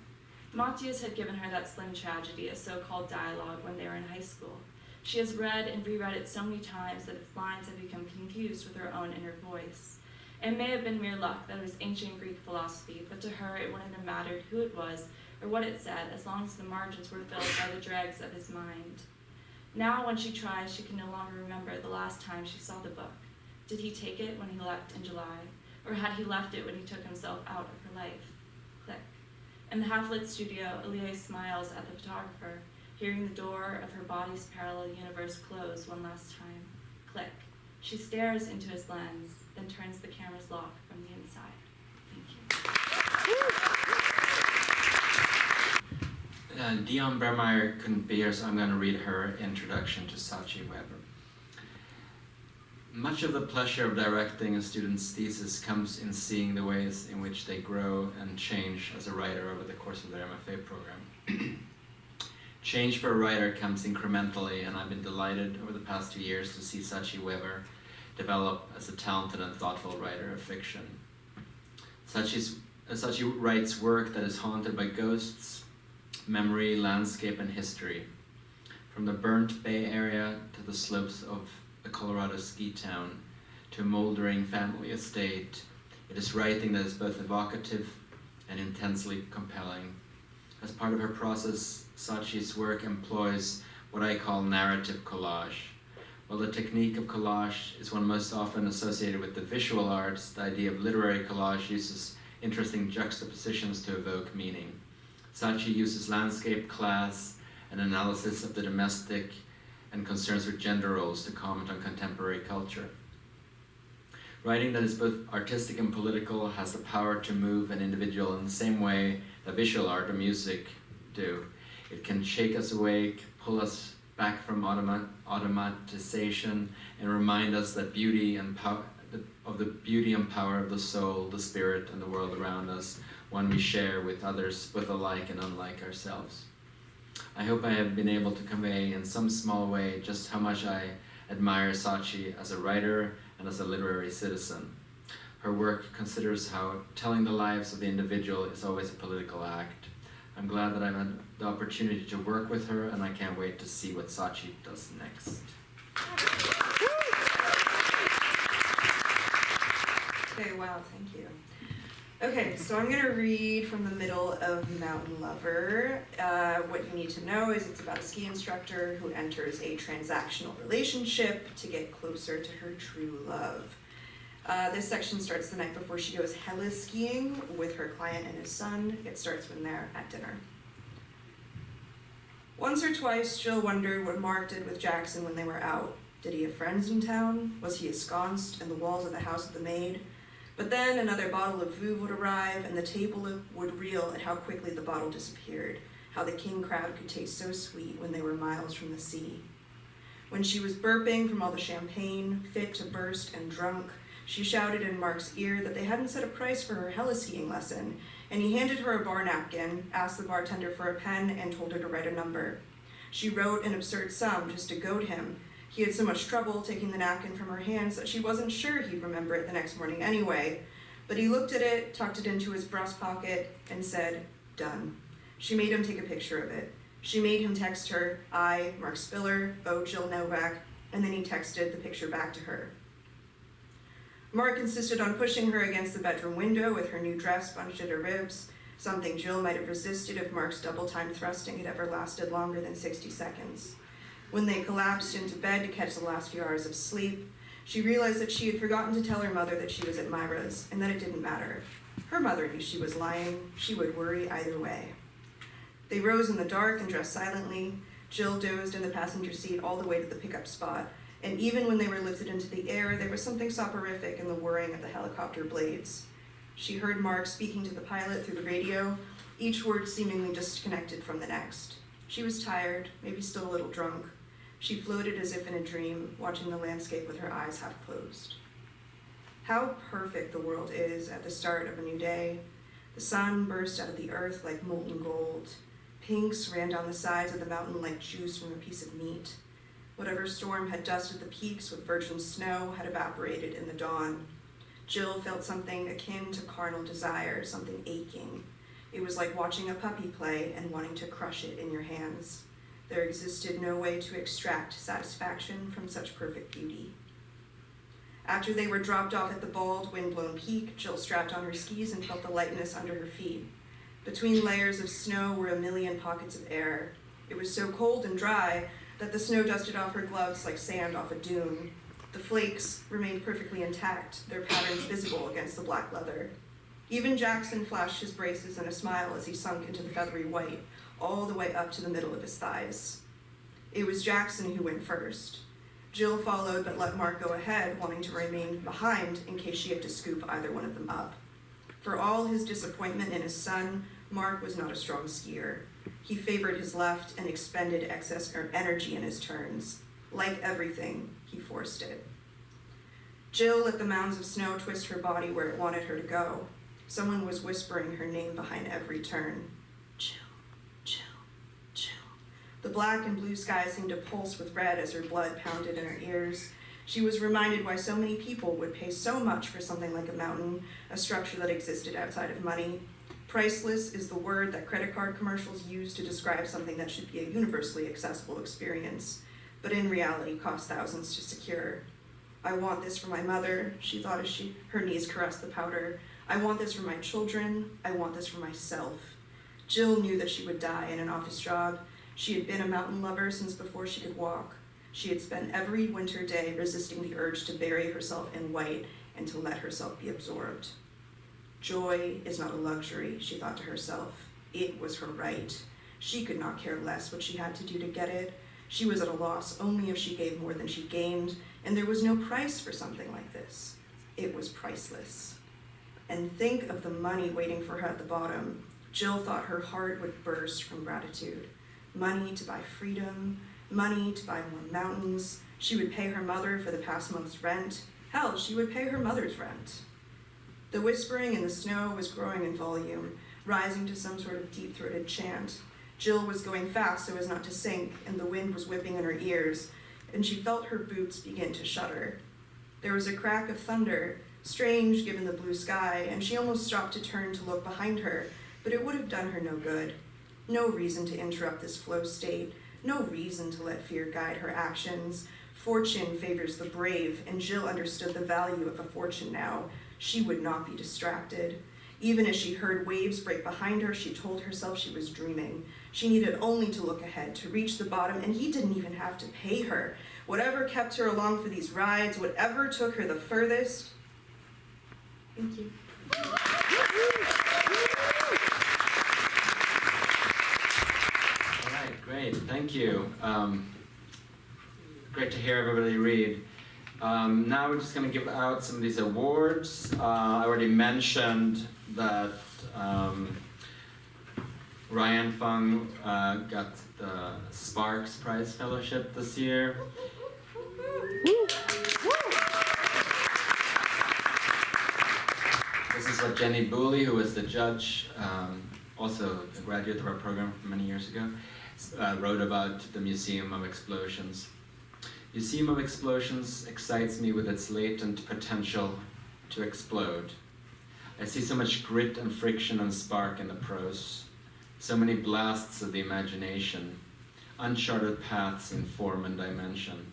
Matthias had given her that slim tragedy, a so-called dialogue, when they were in high school. She has read and reread it so many times that its lines have become confused with her own inner voice. It may have been mere luck that it was ancient Greek philosophy, but to her it wouldn't have mattered who it was or what it said, as long as the margins were filled by the dregs of his mind. Now, when she tries, she can no longer remember the last time she saw the book. Did he take it when he left in July? Or had he left it when he took himself out of her life? Click. In the half-lit studio, Elie smiles at the photographer, hearing the door of her body's parallel universe close one last time. Click. She stares into his lens, then turns the camera's lock from the inside. Thank you. Dion Bermeyer couldn't be here, so I'm going to read her introduction to Sachie Weber. Much of the pleasure of directing a student's thesis comes in seeing the ways in which they grow and change as a writer over the course of their MFA program. Change for a writer comes incrementally, and I've been delighted over the past 2 years to see Sachie Weber develop as a talented and thoughtful writer of fiction. Sachie writes work that is haunted by ghosts, memory, landscape, and history. From the burnt Bay Area to the slopes of a Colorado ski town to a moldering family estate, it is writing that is both evocative and intensely compelling. As part of her process, Sachie's work employs what I call narrative collage. While the technique of collage is one most often associated with the visual arts, the idea of literary collage uses interesting juxtapositions to evoke meaning. Sachie uses landscape, class, and analysis of the domestic and concerns with gender roles to comment on contemporary culture. Writing that is both artistic and political has the power to move an individual in the same way that visual art or music do. It can shake us awake, pull us back from automatization, and remind us that beauty and of the beauty and power of the soul, the spirit, and the world around us, one we share with others, both alike and unlike ourselves. I hope I have been able to convey in some small way just how much I admire Sachie as a writer and as a literary citizen. Her work considers how telling the lives of the individual is always a political act. I'm glad that I've had the opportunity to work with her, and I can't wait to see what Sachie does next. Okay, wow, thank you. Okay, so I'm going to read from the middle of The Mountain Lover. What you need to know is it's about a ski instructor who enters a transactional relationship to get closer to her true love. This section starts the night before she goes heli skiing with her client and his son. It starts when they're at dinner. Once or twice, Jill wondered what Mark did with Jackson when they were out. Did he have friends in town? Was he ensconced in the walls of the house of the maid? But then another bottle of Veuve would arrive, and the table would reel at how quickly the bottle disappeared, how the king crab could taste so sweet when they were miles from the sea. When she was burping from all the champagne, fit to burst and drunk, she shouted in Mark's ear that they hadn't set a price for her heli-skiing lesson, and he handed her a bar napkin, asked the bartender for a pen, and told her to write a number. She wrote an absurd sum just to goad him. He had so much trouble taking the napkin from her hands that she wasn't sure he'd remember it the next morning anyway. But he looked at it, tucked it into his breast pocket, and said, "Done." She made him take a picture of it. She made him text her, I, Mark Spiller, O. Jill Novak, and then he texted the picture back to her. Mark insisted on pushing her against the bedroom window with her new dress bunched at her ribs, something Jill might have resisted if Mark's double-time thrusting had ever lasted longer than 60 seconds. When they collapsed into bed to catch the last few hours of sleep, she realized that she had forgotten to tell her mother that she was at Myra's, and that it didn't matter. Her mother knew she was lying. She would worry either way. They rose in the dark and dressed silently. Jill dozed in the passenger seat all the way to the pickup spot, and even when they were lifted into the air, there was something soporific in the whirring of the helicopter blades. She heard Mark speaking to the pilot through the radio, each word seemingly disconnected from the next. She was tired, maybe still a little drunk. She floated as if in a dream, watching the landscape with her eyes half closed. How perfect the world is at the start of a new day. The sun burst out of the earth like molten gold. Pinks ran down the sides of the mountain like juice from a piece of meat. Whatever storm had dusted the peaks with virgin snow had evaporated in the dawn. Jill felt something akin to carnal desire, something aching. It was like watching a puppy play and wanting to crush it in your hands. There existed no way to extract satisfaction from such perfect beauty. After they were dropped off at the bald, wind-blown peak, Jill strapped on her skis and felt the lightness under her feet. Between layers of snow were a million pockets of air. It was so cold and dry that the snow dusted off her gloves like sand off a dune. The flakes remained perfectly intact, their patterns visible against the black leather. Even Jackson flashed his braces in a smile as he sunk into the feathery white, all the way up to the middle of his thighs. It was Jackson who went first. Jill followed but let Mark go ahead, wanting to remain behind in case she had to scoop either one of them up. For all his disappointment in his son, Mark was not a strong skier. He favored his left and expended excess energy in his turns. Like everything, he forced it. Jill let the mounds of snow twist her body where it wanted her to go. Someone was whispering her name behind every turn. Jill, Jill, Jill. The black and blue sky seemed to pulse with red as her blood pounded in her ears. She was reminded why so many people would pay so much for something like a mountain, a structure that existed outside of money. Priceless is the word that credit card commercials use to describe something that should be a universally accessible experience, but in reality cost thousands to secure. I want this for my mother, she thought as her knees caressed the powder. I want this for my children. I want this for myself. Jill knew that she would die in an office job. She had been a mountain lover since before she could walk. She had spent every winter day resisting the urge to bury herself in white and to let herself be absorbed. Joy is not a luxury, she thought to herself. It was her right. She could not care less what she had to do to get it. She was at a loss only if she gave more than she gained, and there was no price for something like this. It was priceless. And think of the money waiting for her at the bottom. Jill thought her heart would burst from gratitude. Money to buy freedom, money to buy more mountains. She would pay her mother for the past month's rent. Hell, she would pay her mother's rent. The whispering in the snow was growing in volume, rising to some sort of deep-throated chant. Jill was going fast so as not to sink, and the wind was whipping in her ears, and she felt her boots begin to shudder. There was a crack of thunder, strange given the blue sky, and she almost stopped to turn to look behind her, but it would have done her no good. No reason to interrupt this flow state, no reason to let fear guide her actions. Fortune favors the brave, and Jill understood the value of a fortune now. She would not be distracted. Even as she heard waves break behind her, she told herself she was dreaming. She needed only to look ahead, to reach the bottom, and he didn't even have to pay her. Whatever kept her along for these rides, whatever took her the furthest. Thank you. All right, great, thank you. Great to hear everybody read. Now we're just going to give out some of these awards. I already mentioned that Ryan Phung got the Sparks Prize Fellowship this year. This is what Jenny Booley, who was the judge, also a graduate of our program from many years ago, wrote about the Museum of Explosions. Museum of Explosions excites me with its latent potential to explode. I see so much grit and friction and spark in the prose, so many blasts of the imagination, uncharted paths in form and dimension.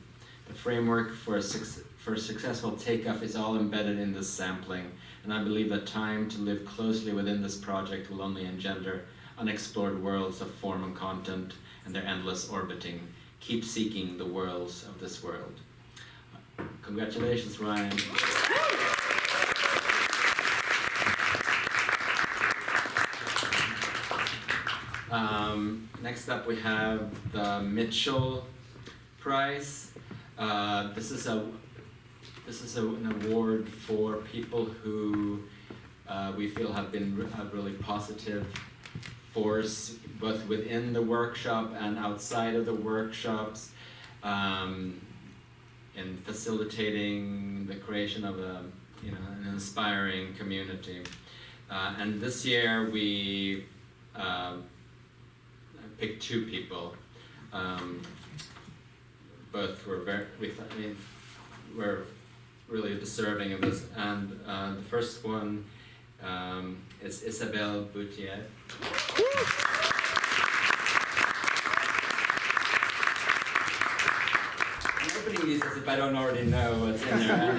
The framework for a successful takeoff is all embedded in this sampling, and I believe that time to live closely within this project will only engender unexplored worlds of form and content and their endless orbiting. Keep seeking the worlds of this world. Congratulations, Ryan. Next up we have the Mitchell Prize. This is an award for people who we feel have been a really positive force both within the workshop and outside of the workshops in facilitating the creation of a an inspiring community. And this year we picked 2 people. Both were were really deserving of this. And the first one is Isabel Boutiette. I'm opening these as if I don't already know what's in there.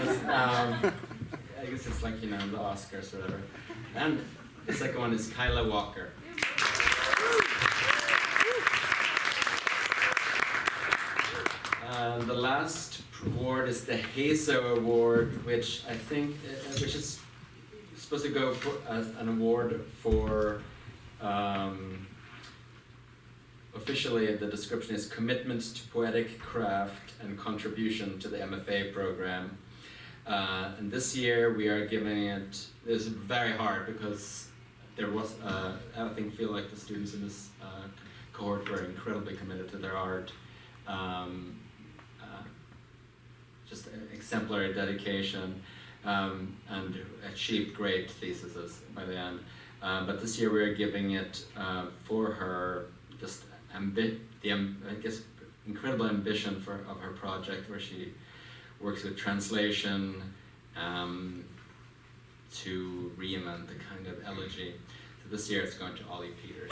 I guess it's like, the Oscars or whatever. And the second one is Kyla Walker. The last award is the HASO Award, which I think, which is supposed to go for as an award for, officially the description is commitment to poetic craft and contribution to the MFA program. And this year we are giving it, this is very hard because there was, I feel like the students in this cohort were incredibly committed to their art. Just exemplary dedication, and achieved great theses by the end. But this year we're giving it for her just incredible ambition of her project, where she works with translation to reinvent the kind of elegy. So this year it's going to Ollie Peters.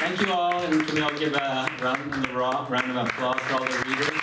Thank you all, and can we all give a round of applause to all the readers?